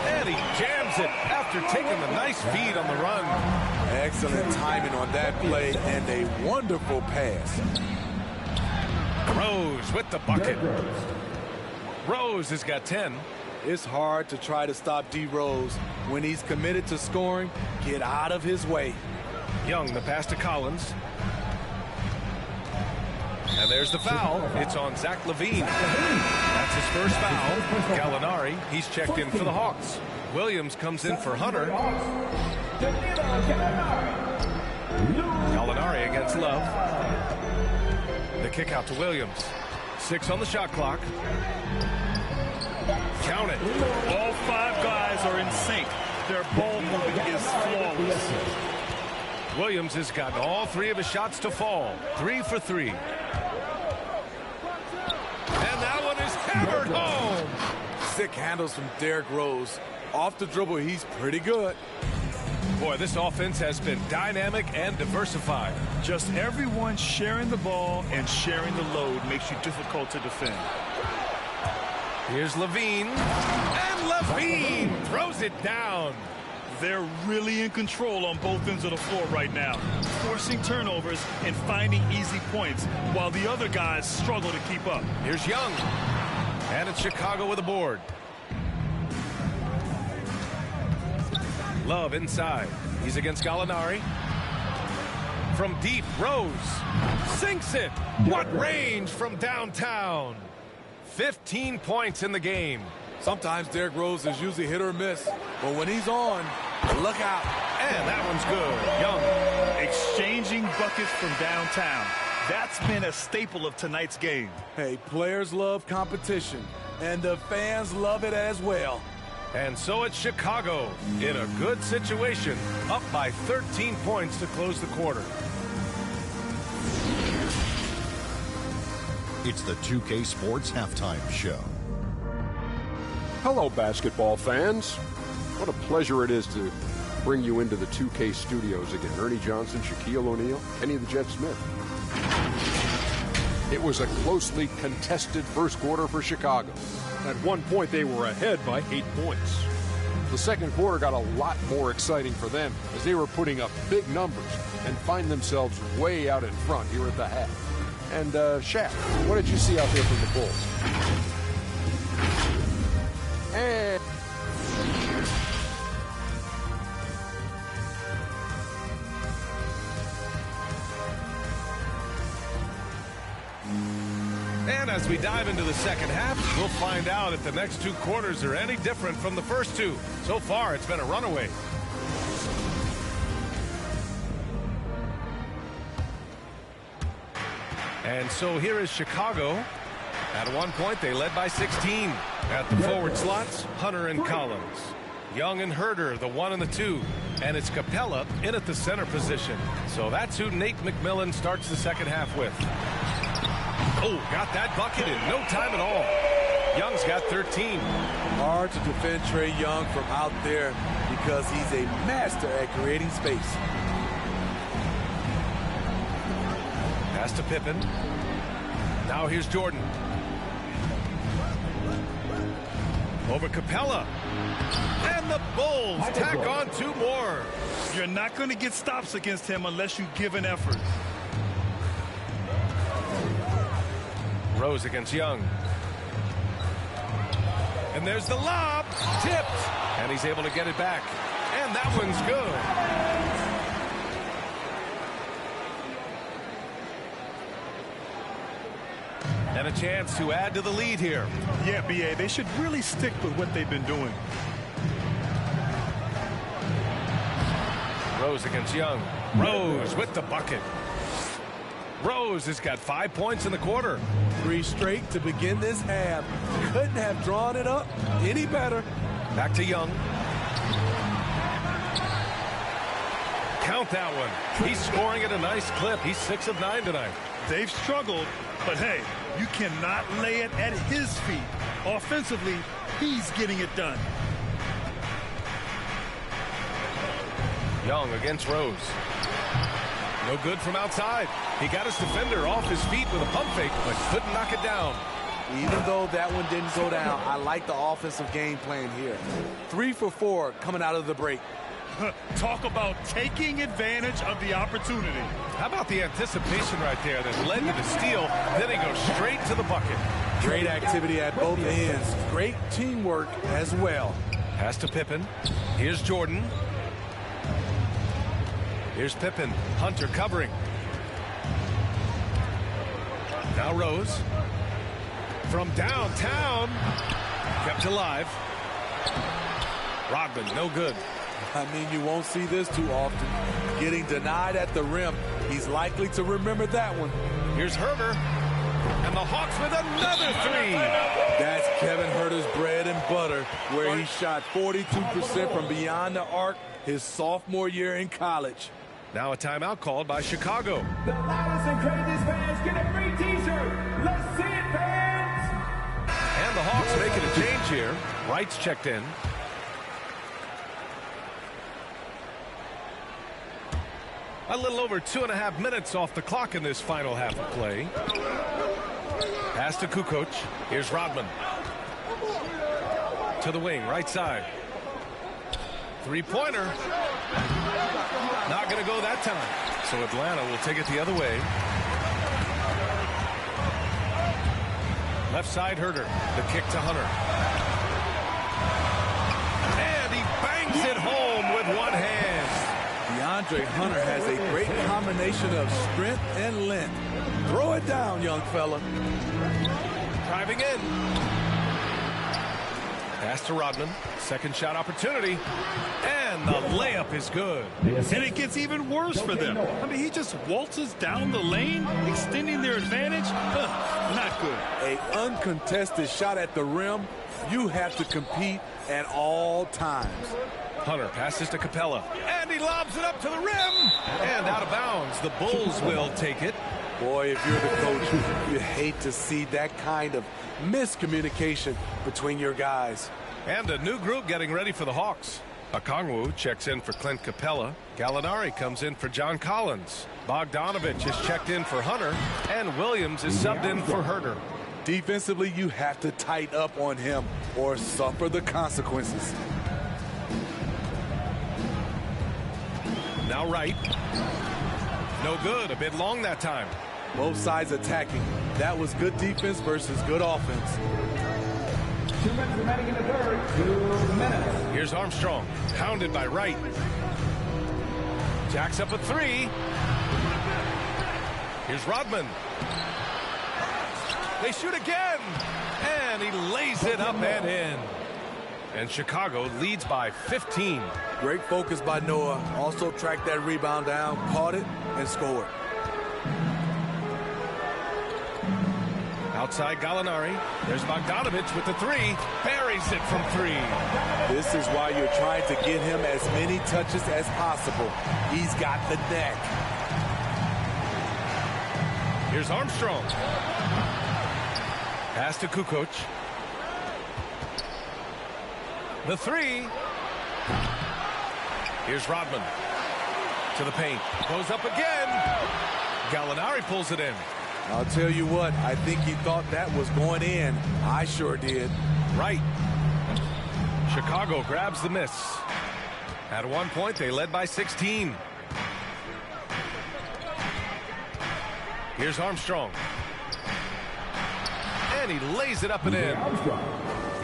And he jams it after taking the nice feed on the run. Excellent timing on that play and a wonderful pass. Rose with the bucket. Rose has got 10. It's hard to try to stop D. Rose. When he's committed to scoring, get out of his way. Young, the pass to Collins. And there's the foul. It's on Zach LaVine. That's his first foul. Gallinari, he's checked in for the Hawks. Williams comes in for Hunter. Gallinari against Love. The kick out to Williams. 6 on the shot clock. Count it. All 5 guys are in sync. Their ball movement is flawless. Williams has gotten all 3 of his shots to fall. 3 for 3. And that one is hammered home. Sick handles from Derrick Rose. Off the dribble, he's pretty good. Boy, this offense has been dynamic and diversified. Just everyone sharing the ball and sharing the load makes you difficult to defend. Here's LaVine. And LaVine throws it down. They're really in control on both ends of the floor right now, forcing turnovers and finding easy points while the other guys struggle to keep up. Here's Young. And it's Chicago with a board. Love inside. He's against Gallinari. From deep, Rose sinks it. What range from downtown. 15 points in the game. Sometimes Derrick Rose is usually hit or miss, but when he's on, look out. And that one's good. Young. Exchanging buckets from downtown. That's been a staple of tonight's game. Hey, players love competition, and the fans love it as well. And so it's Chicago in a good situation, up by 13 points to close the quarter. It's the 2K Sports Halftime Show. Hello, basketball fans. What a pleasure it is to bring you into the 2K studios again. Ernie Johnson, Shaquille O'Neal, Kenny the Jet Smith. It was a closely contested first quarter for Chicago. At one point, they were ahead by 8 points. The second quarter got a lot more exciting for them as they were putting up big numbers and find themselves way out in front here at the half. And, Shaq, what did you see out there from the Bulls? And as we dive into the second half, we'll find out if the next 2 quarters are any different from the first 2. So far, it's been a runaway. And so here is Chicago. At one point, they led by 16. At the forward slots, Hunter and Collins. Young and Herter, the 1 and the 2. And it's Capella in at the center position. So that's who Nate McMillan starts the second half with. Oh, got that bucket in no time at all. Young's got 13. Hard to defend Trae Young from out there because he's a master at creating space. Pass to Pippen. Now here's Jordan. Over Capella. And the Bulls tack on 2 more. You're not going to get stops against him unless you give an effort. Rose against Young. And there's the lob. Tipped. And he's able to get it back. And that one's good. And a chance to add to the lead here. Yeah, B.A., they should really stick with what they've been doing. Rose against Young. Rose with the bucket. Rose has got 5 points in the quarter. 3 straight to begin this half. Couldn't have drawn it up any better. Back to Young. Count that one. He's scoring at a nice clip. He's 6 of 9 tonight. They've struggled, but hey, you cannot lay it at his feet. Offensively, he's getting it done. Young against Rose. No good from outside. He got his defender off his feet with a pump fake, but couldn't knock it down. Even though that one didn't go down, I like the offensive game plan here. 3 for 4 coming out of the break. Talk about taking advantage of the opportunity. How about the anticipation right there that led to the steal, then he goes straight to the bucket. Great activity at both ends. Great teamwork as well. Pass to Pippen. Here's Jordan. Here's Pippen. Hunter covering. Now Rose. From downtown. Kept alive. Rodman, no good. I mean, you won't see this too often. Getting denied at the rim. He's likely to remember that one. Here's Herter. And the Hawks with another 3. That's Kevin Herter's bread and butter, where he shot 42% from beyond the arc his sophomore year in college. Now a timeout called by Chicago. The loudest and craziest fans get a free t-shirt. Let's see it, fans! And the Hawks making a change here. Wright's checked in. A little over 2.5 minutes off the clock in this final half of play. Pass to Kukoc. Here's Rodman. To the wing, right side. 3-pointer. Not going to go that time. So Atlanta will take it the other way. Left side, Herter. The kick to Hunter. And he bangs it home with one hand. DeAndre Hunter has a great combination of strength and length. Throw it down, young fella. Driving in. Pass to Rodman. Second shot opportunity. And the layup is good. And it gets even worse for them. I mean, he just waltzes down the lane, extending their advantage. Not good. An uncontested shot at the rim. You have to compete at all times. Hunter passes to Capella. And he lobs it up to the rim. And out of bounds. The Bulls will take it. Boy, if you're the coach, you hate to see that kind of miscommunication between your guys. And a new group getting ready for the Hawks. Okongwu checks in for Clint Capella. Gallinari comes in for John Collins. Bogdanovich is checked in for Hunter. And Williams is subbed in for Herter. Defensively, you have to tighten up on him or suffer the consequences. Now Wright. No good. A bit long that time. Both sides attacking. That was good defense versus good offense. 2 minutes remaining in the third. 2 minutes. Here's Armstrong. Pounded by Wright. Jacks up a 3. Here's Rodman. They shoot again. And he lays it up and in. And Chicago leads by 15. Great focus by Noah. Also tracked that rebound down, caught it, and scored. Outside Gallinari. There's Bogdanovich with the 3. Buries it from 3. This is why you're trying to get him as many touches as possible. He's got the neck. Here's Armstrong. Pass to Kukoc. The 3. Here's Rodman. To the paint. Goes up again. Gallinari pulls it in. I'll tell you what, I think he thought that was going in. I sure did. Right. Chicago grabs the miss. At one point, they led by 16. Here's Armstrong. And he lays it up and in.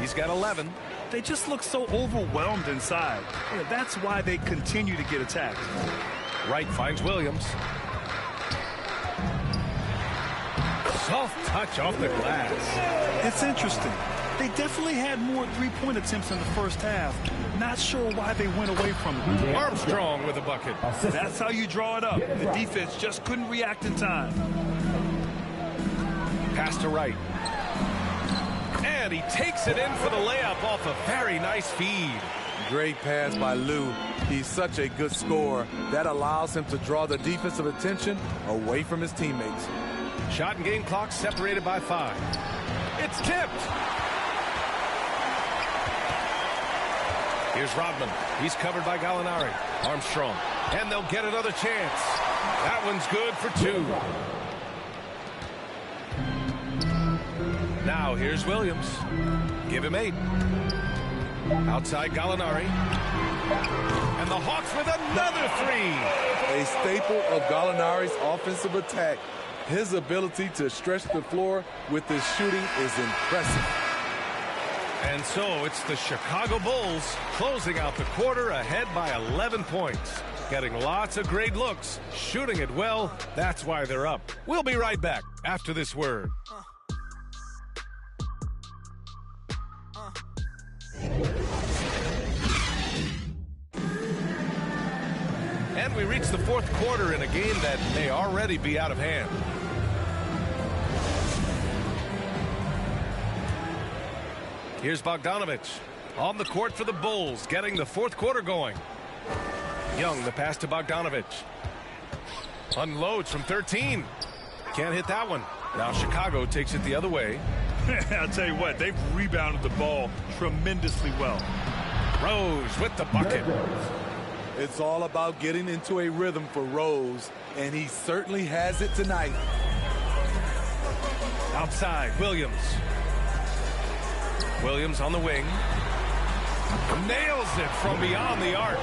He's got 11. They just look so overwhelmed inside. Yeah, that's why they continue to get attacked. Wright finds Williams. Soft touch off the glass. It's interesting. They definitely had more three-point attempts in the first half. Not sure why they went away from it. Armstrong with a bucket. That's how you draw it up. The defense just couldn't react in time. Pass to Wright. And he takes it in for the layup off a very nice feed. Great pass by Lou. He's such a good scorer. That allows him to draw the defensive attention away from his teammates. Shot and game clock separated by 5. It's tipped. Here's Rodman. He's covered by Gallinari. Armstrong. And they'll get another chance. That one's good for 2. Now here's Williams. Give him 8. Outside Gallinari. And the Hawks with another 3. A staple of Gallinari's offensive attack. His ability to stretch the floor with his shooting is impressive. And so it's the Chicago Bulls closing out the quarter ahead by 11 points. Getting lots of great looks, shooting it well. That's why they're up. We'll be right back after this word. And we reach the fourth quarter in a game that may already be out of hand. Here's Bogdanovich on the court for the Bulls, getting the fourth quarter going. Young, the pass to Bogdanovich. Unloads from 13. Can't hit that one. Now Chicago takes it the other way. I'll tell you what, they've rebounded the ball tremendously well. Rose with the bucket. It's all about getting into a rhythm for Rose, and he certainly has it tonight. Outside, Williams. Williams on the wing. Nails it from beyond the arc.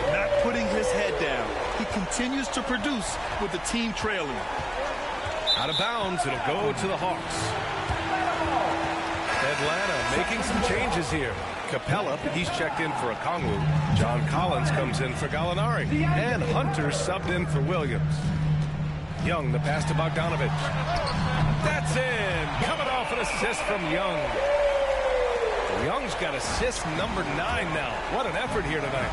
Not putting his head down. He continues to produce with the team trailing. Out of bounds, it'll go to the Hawks. Atlanta making some changes here. Capella, he's checked in for Okongwu. John Collins comes in for Gallinari. And Hunter subbed in for Williams. Young, the pass to Bogdanovich. That's in. Coming off an assist from Young. Young's got assist number 9 now. What an effort here tonight.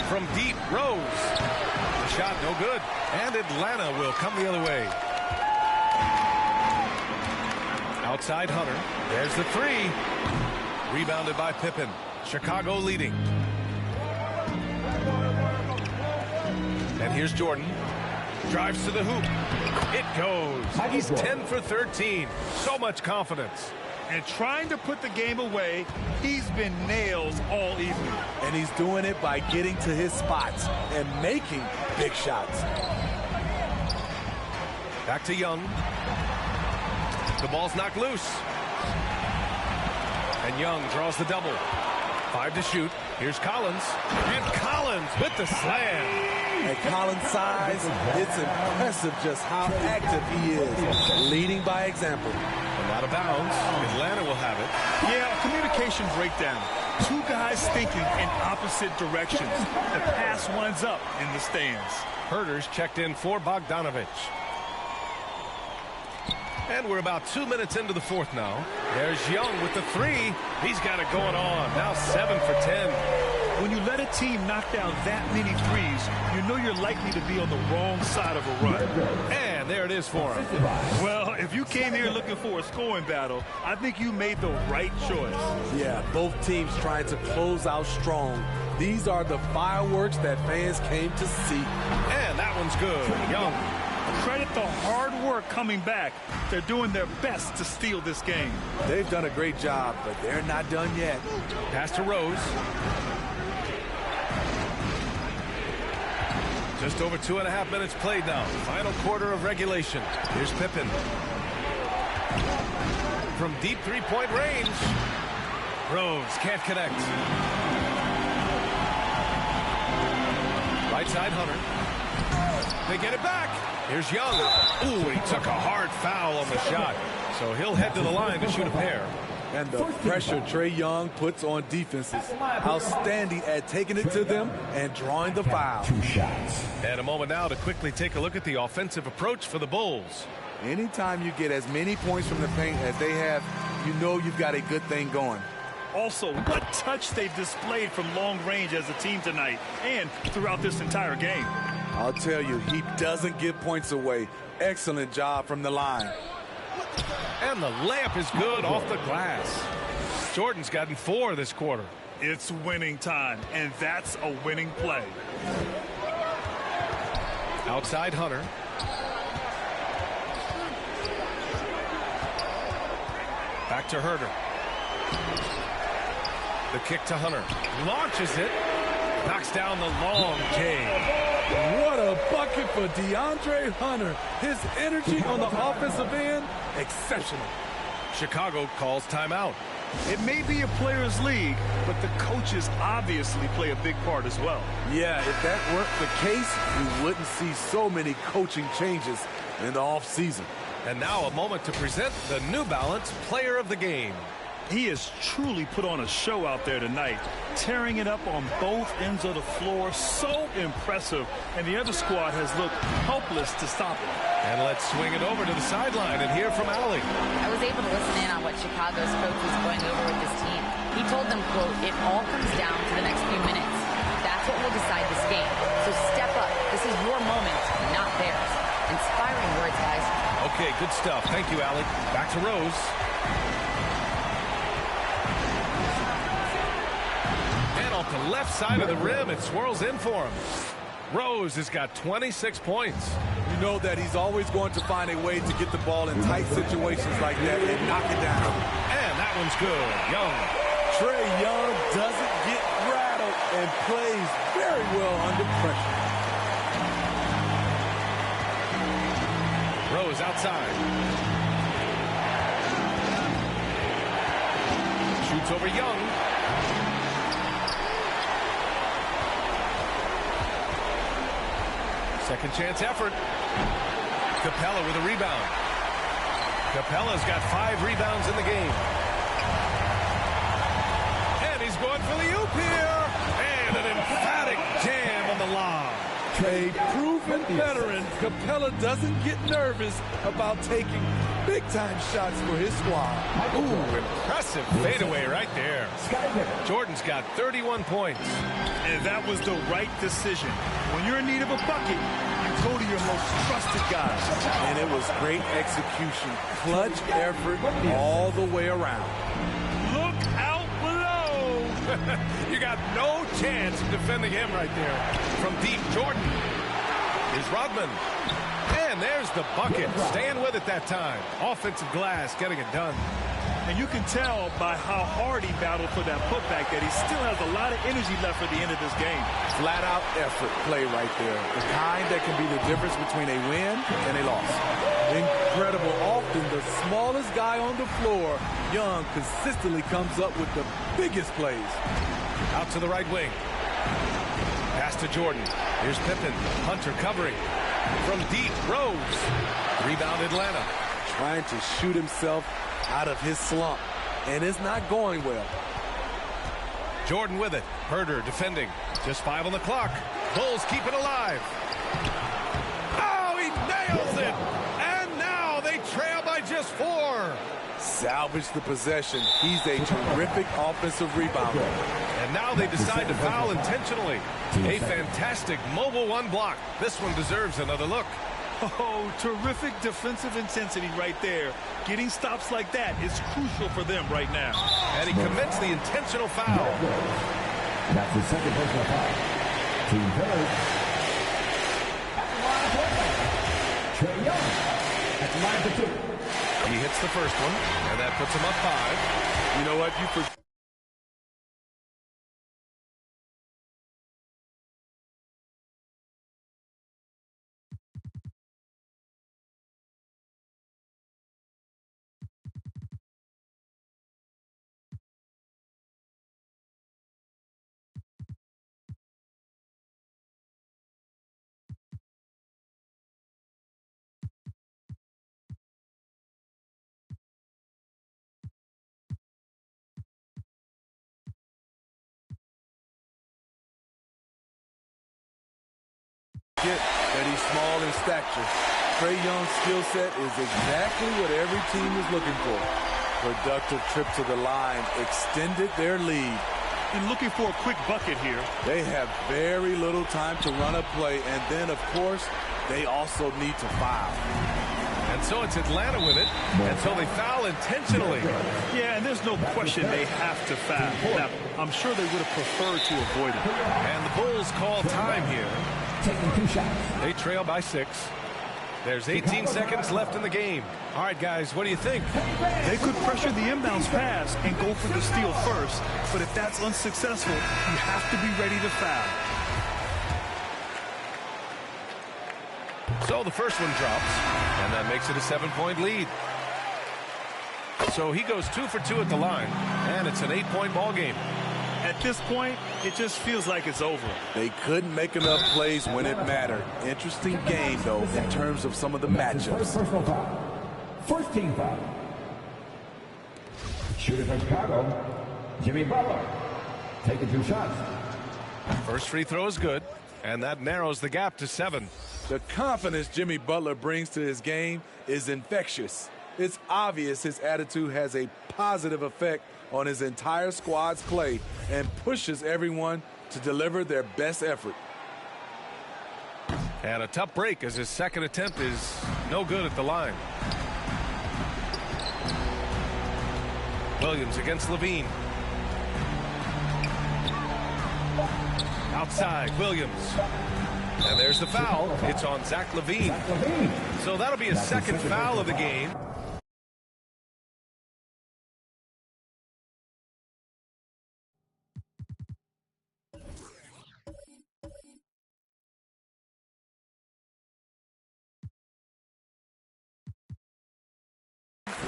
From deep, Rose. The shot no good. And Atlanta will come the other way. Outside Hunter. There's the 3. Rebounded by Pippen. Chicago leading. And here's Jordan. Drives to the hoop. It goes. He's 10 for 13. So much confidence. And trying to put the game away, he's been nails all evening. And he's doing it by getting to his spots and making big shots. Back to Young. The ball's knocked loose. And Young draws the double. 5 to shoot. Here's Collins. And Collins with the slam. At Collins' size, it's impressive just how active he is, leading by example. And out of bounds, Atlanta will have it. Yeah, communication breakdown. 2 guys thinking in opposite directions. The pass winds up in the stands. Herter's checked in for Bogdanovich. And we're about 2 minutes into the fourth now. There's Young with the 3. He's got it going on. Now 7 for 10. When you let a team knock down that many threes, you know you're likely to be on the wrong side of a run. And there it is for him. Well, if you came here looking for a scoring battle, I think you made the right choice. Yeah, both teams trying to close out strong. These are the fireworks that fans came to see. And that one's good. Young. Credit the hard work coming back. They're doing their best to steal this game. They've done a great job, but they're not done yet. Pass to Rose. Just over 2.5 minutes played now. Final quarter of regulation. Here's Pippen. from deep three-point range. Rose can't connect. Right side, Hunter. They get it back. Here's Young. Ooh, he took a hard foul on the shot. So he'll head to the line to shoot a pair. And the pressure Trae Young puts on defenses. Outstanding at taking it to them and drawing the foul. 2 shots. And a moment now to quickly take a look at the offensive approach for the Bulls. Anytime you get as many points from the paint as they have, you know you've got a good thing going. Also, what touch they've displayed from long range as a team tonight and throughout this entire game. I'll tell you, he doesn't give points away. Excellent job from the line. And the layup is good off the glass. Jordan's gotten 4 this quarter. It's winning time, and that's a winning play. Outside Hunter. Back to Herter. The kick to Hunter. Launches it. Knocks down the long J. What a bucket for DeAndre Hunter. His energy on the offensive end, exceptional. Chicago calls timeout. It may be a players' league, but the coaches obviously play a big part as well. Yeah, if that weren't the case, you wouldn't see so many coaching changes in the offseason. And now a moment to present the New Balance Player of the Game. He has truly put on a show out there tonight, tearing it up on both ends of the floor. So impressive. And the other squad has looked helpless to stop him. And let's swing it over to the sideline and hear from Allie. I was able to listen in on what Chicago's coach was going over with this team. He told them, quote, "It all comes down to the next few minutes. That's what will decide this game. So step up. This is your moment, not theirs." Inspiring words, guys. Okay, good stuff. Thank you, Allie. Back to Rose. Off the left side of the rim, it swirls in for him. Rose has got 26 points. You know that he's always going to find a way to get the ball in tight situations like that and knock it down. And that one's good. Young. Trae Young doesn't get rattled and plays very well under pressure. Rose outside. Shoots over Young. Second chance effort. Capella with a rebound. Capella's got 5 rebounds in the game. And he's going for the oop here. And an emphatic jam on the lob. A proven veteran, Capella doesn't get nervous about taking big-time shots for his squad. Ooh, impressive fadeaway right there. Jordan's got 31 points. And that was the right decision. When you're in need of a bucket, you go to your most trusted guys. And it was great execution. Clutch effort all the way around. Look out below. You got no chance of defending him right there. From deep, Jordan. Here's Rodman. And there's the bucket. Staying with it that time. Offensive glass, getting it done. And you can tell by how hard he battled for that putback that he still has a lot of energy left for the end of this game. Flat-out effort play right there. The kind that can be the difference between a win and a loss. Incredible. Often the smallest guy on the floor, Young, consistently comes up with the biggest plays. Out to the right wing. Pass to Jordan. Here's Pippen. Hunter covering. From deep, Rose. Rebound Atlanta. Trying to shoot himself out of his slump, and it's not going well. Jordan with it. Herter defending. Just 5 on the clock. Bulls keep it alive. Oh, he nails it! And now they trail by just 4. Salvage the possession. He's a terrific offensive rebounder. And now they decide to foul intentionally. A fantastic mobile 1 block. This one deserves another look. Oh, terrific defensive intensity right there. Getting stops like that is crucial for them right now. And he commits the intentional foul. That's the second personal foul. Team third. Trae Young at the line for 2. He hits the first one, and that puts him up 5. You know what? You forget that he's small in stature. Trae Young's skill set is exactly what every team is looking for. Productive trip to the line extended their lead. And looking for a quick bucket here. They have very little time to run a play, and then, of course, they also need to foul. And so it's Atlanta with it, and so they foul intentionally. Yeah, and there's no question they have to foul. Now, I'm sure they would have preferred to avoid it. And the Bulls call time here. Taking 2 shots. They trail by 6. There's 18 seconds left in the game. All right, guys, what do you think? They could pressure the inbounds pass and go for the steal first, but if that's unsuccessful, you have to be ready to foul. So the first one drops, and that makes it a 7-point lead. So he goes 2 for 2 at the line, and it's an 8-point ball game. At this point, it just feels like it's over. They couldn't make enough plays when it mattered. Interesting game, though, in terms of some of the matchups. Personal foul. First team foul. Shooter from Chicago, Jimmy Butler. Taking 2 shots. First free throw is good, and that narrows the gap to 7. The confidence Jimmy Butler brings to his game is infectious. It's obvious his attitude has a positive effect on his entire squad's play and pushes everyone to deliver their best effort. And a tough break as his second attempt is no good at the line. Williams against Levine. Outside, Williams. And there's the foul. It's on Zach Levine. So that'll be his second foul of the game.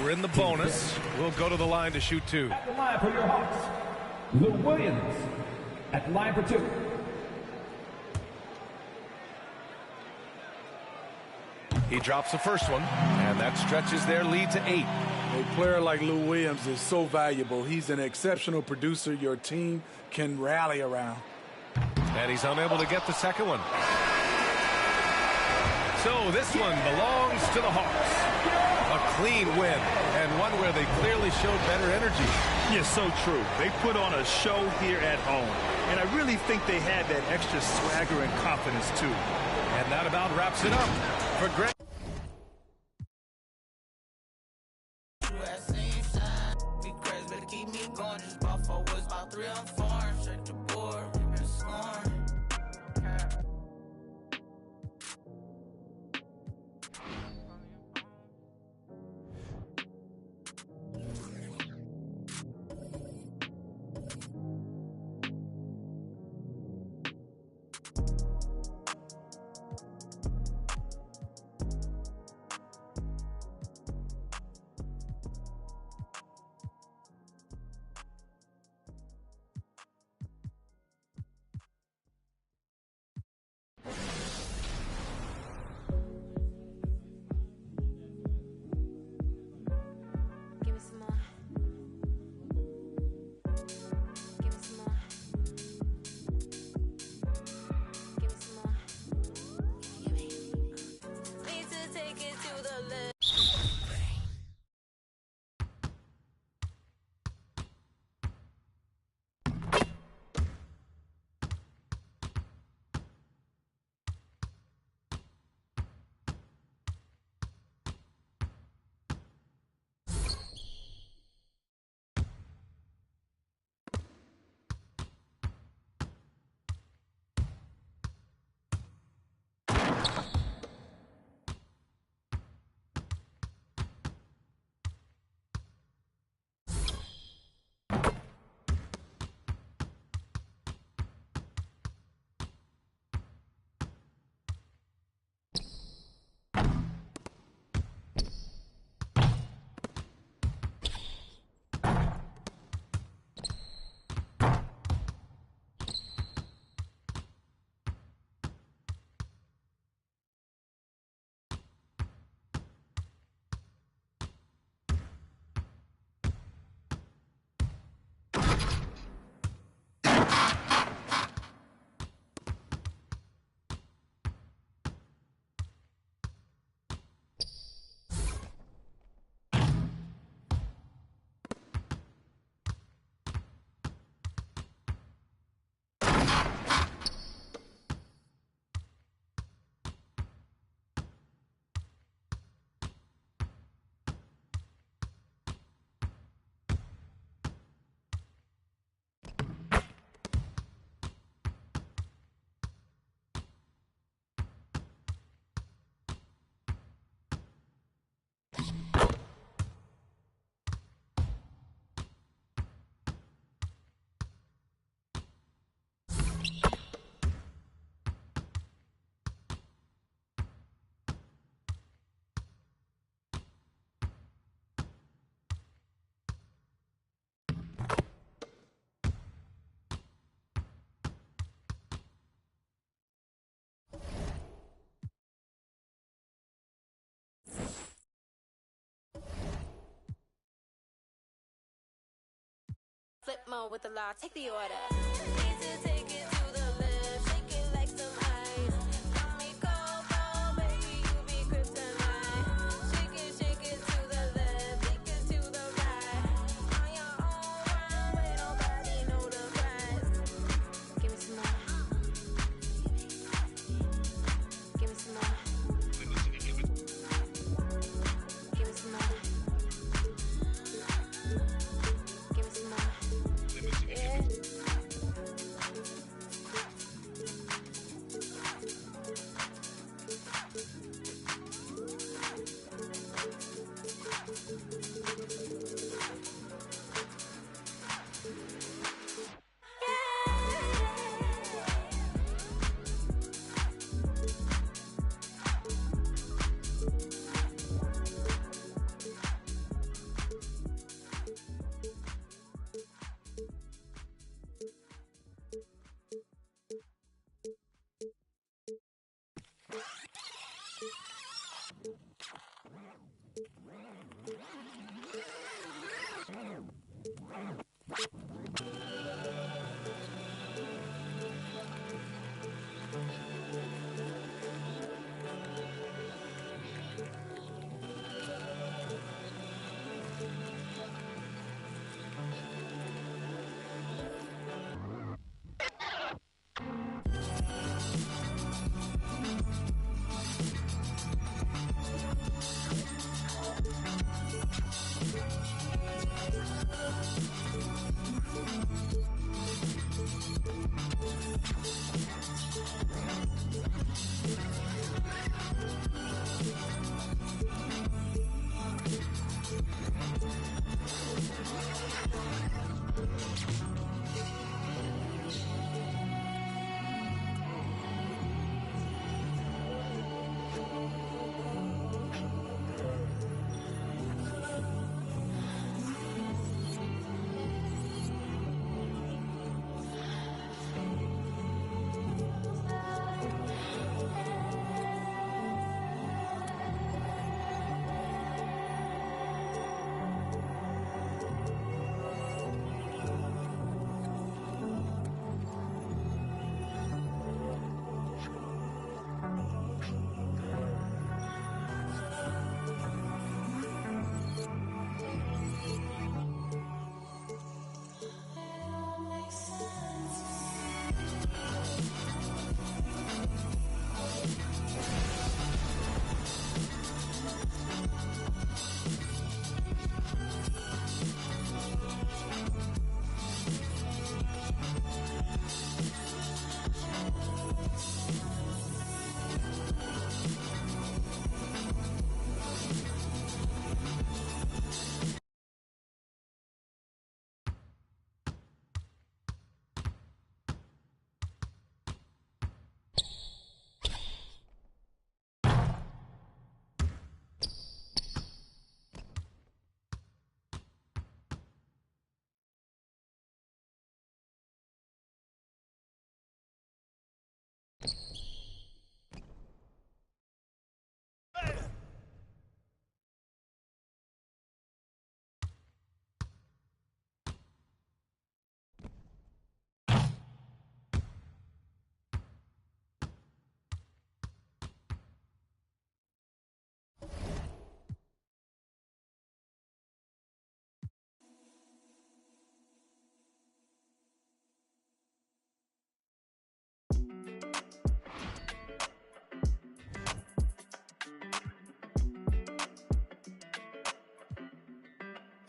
We're in the bonus. We'll go to the line to shoot 2. At the line for your Hawks, Lou Williams. At the line for 2. He drops the first one, and that stretches their lead to 8. A player like Lou Williams is so valuable. He's an exceptional producer your team can rally around. And he's unable to get the second one. So this one belongs to the Hawks. A clean win, and one where they clearly showed better energy. Yeah, so true. They put on a show here at home, and I really think they had that extra swagger and confidence, too. And that about wraps it up for Greg. Flip mode with the law. Take the order. Need to take it to the left. Shake it like some ice. Call me Coco, baby, you be kryptonite. Shake it to the left. Take it to the right. On your own runway, nobody know the price. Give me some more. Give me some more. Give me some more. Give me some more. Yeah.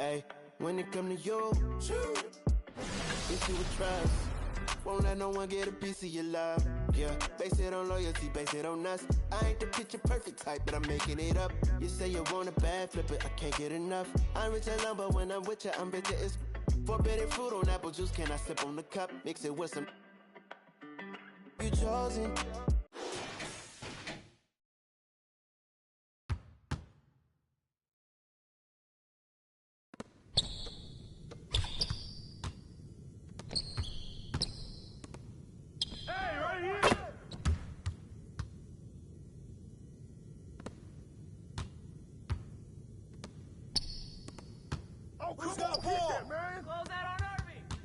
Hey, when it come to you, if you would trust, won't let no one get a piece of your love. Yeah, base it on loyalty, base it on us. I ain't the picture perfect type, but I'm making it up. You say you want a bad, flip it, I can't get enough. I'm rich alone, but when I'm with you, I'm bitter. It's forbidden fruit on apple juice. Can I sip on the cup? Mix it with some. You chosen. Who's got the ball? Close that on Irving.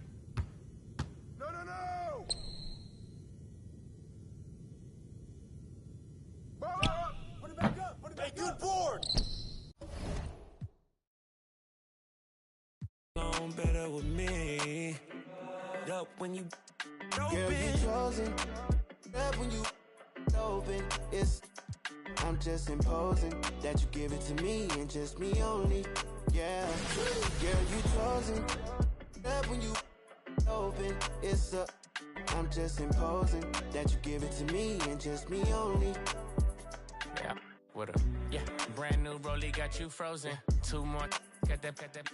known better with me. Up when you Girl, you chosen. Up when you open. I'm just imposing that you give it to me and just me only. Yeah. Girl, you chosen. Up when you open. I'm just imposing that you give it to me and just me only. Yeah, what up? Yeah, brand new rollie got you frozen. 2 more, got that.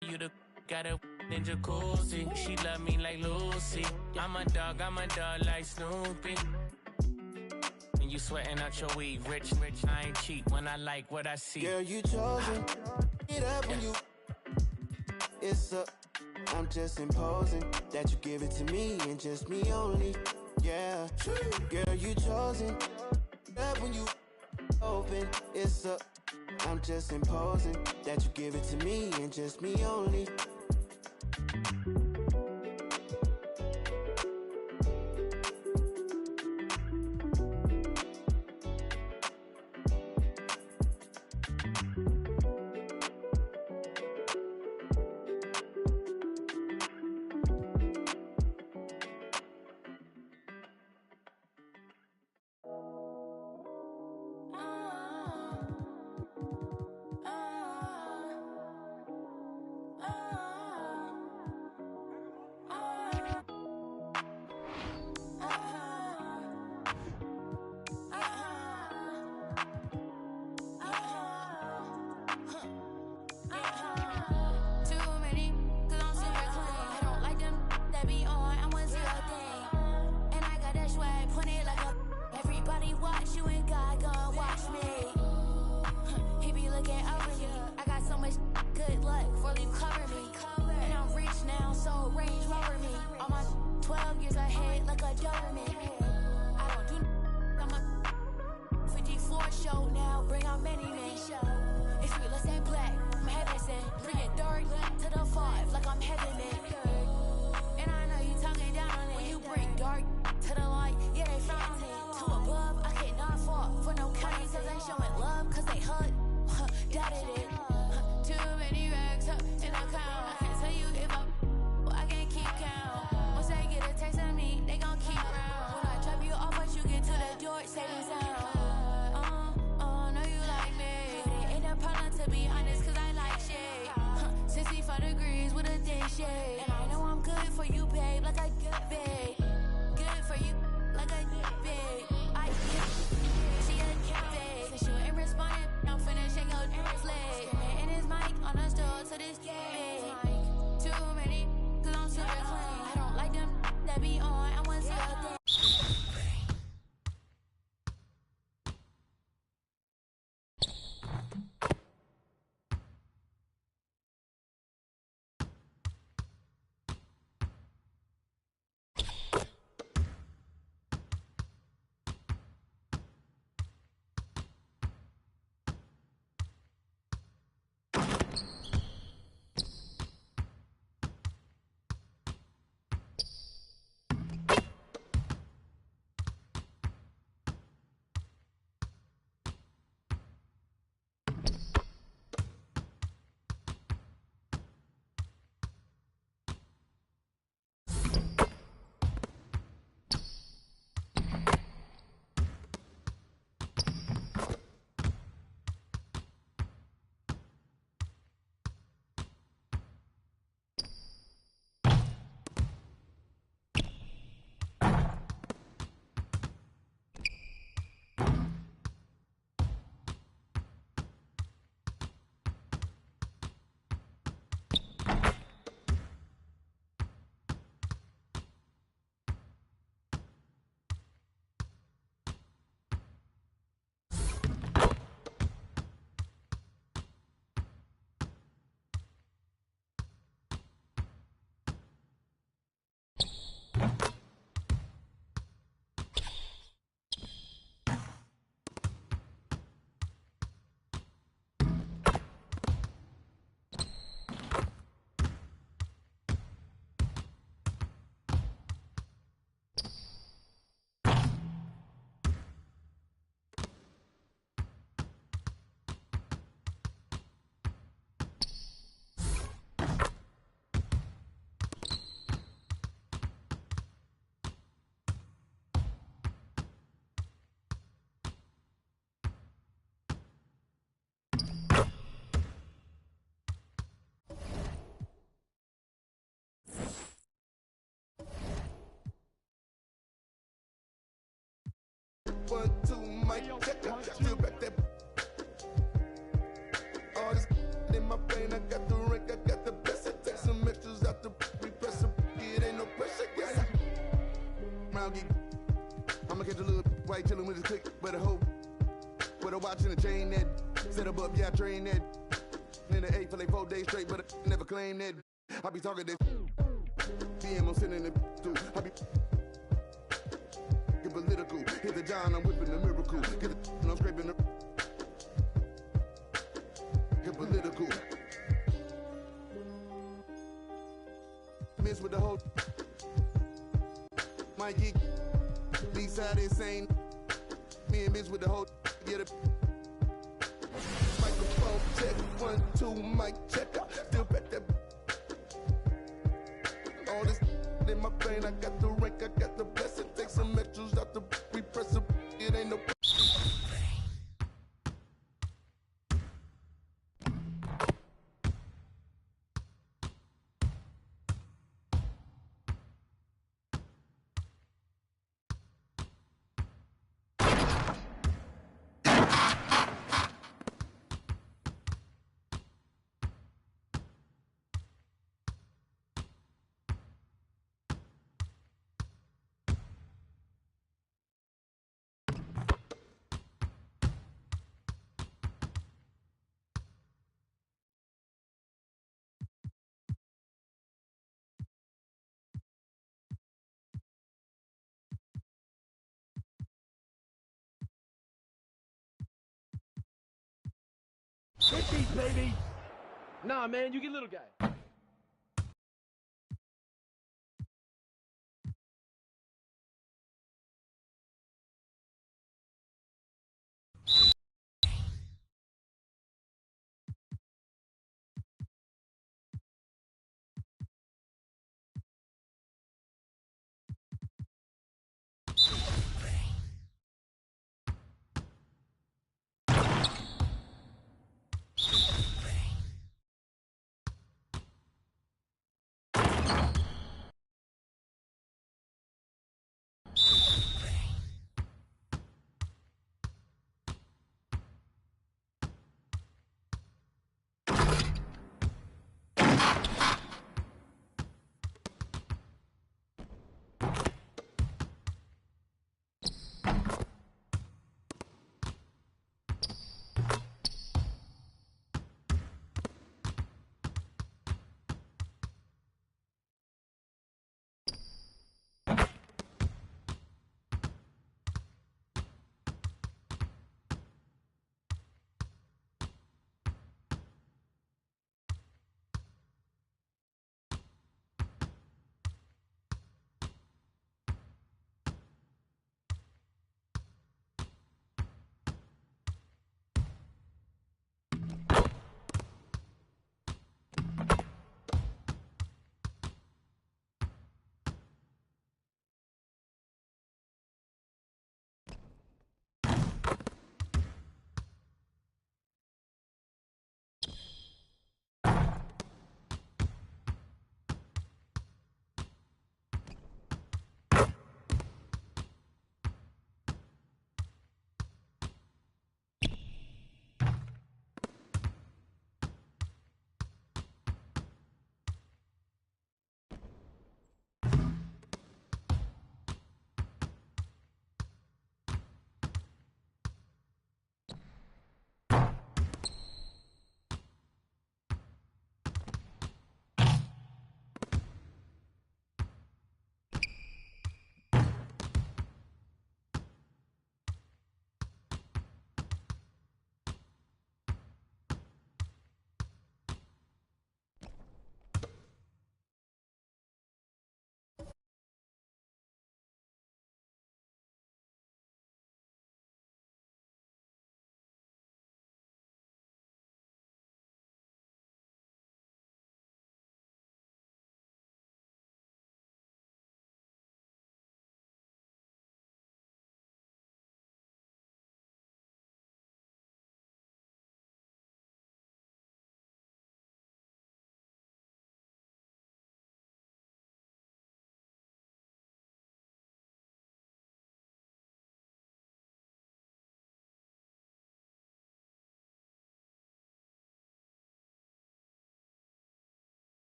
You the got a ninja jacuzzi. She love me like Lucy. I'm a dog like Snoopy. And you sweating out your weed, rich, I ain't cheap when I like what I see. Girl, you chosen. Get up when you. I'm just imposing that you give it to me and just me only. Yeah. Girl, you chosen. Get up when you open. I'm just imposing that you give it to me and just me only. 1, 2, mic check. Still back that. All this in my brain, I got the rank, I got the best. I take some extras out the repress. It ain't no pressure. Yes, round geek. I'ma catch a little white chillin' with his click, but a hoe. With a watch and a chain that. Set up, yeah, I train that. In the 8 for like 4 days straight, but I never claim that. I be talking this. DM, I'm sending it through. I be get political. Hit the John, I'm whipping the miracle. Get the and I'm scraping the. Get political. Miss with the whole. My geek. These side insane. Me and miss with the whole. Get it. Microphone check. 1, 2, mic check. Still back that. All this in my brain, I got the rank, I got the blessing. Take some extras out the repress. It ain't no. Hit these, baby. Nah, man, you get little guy.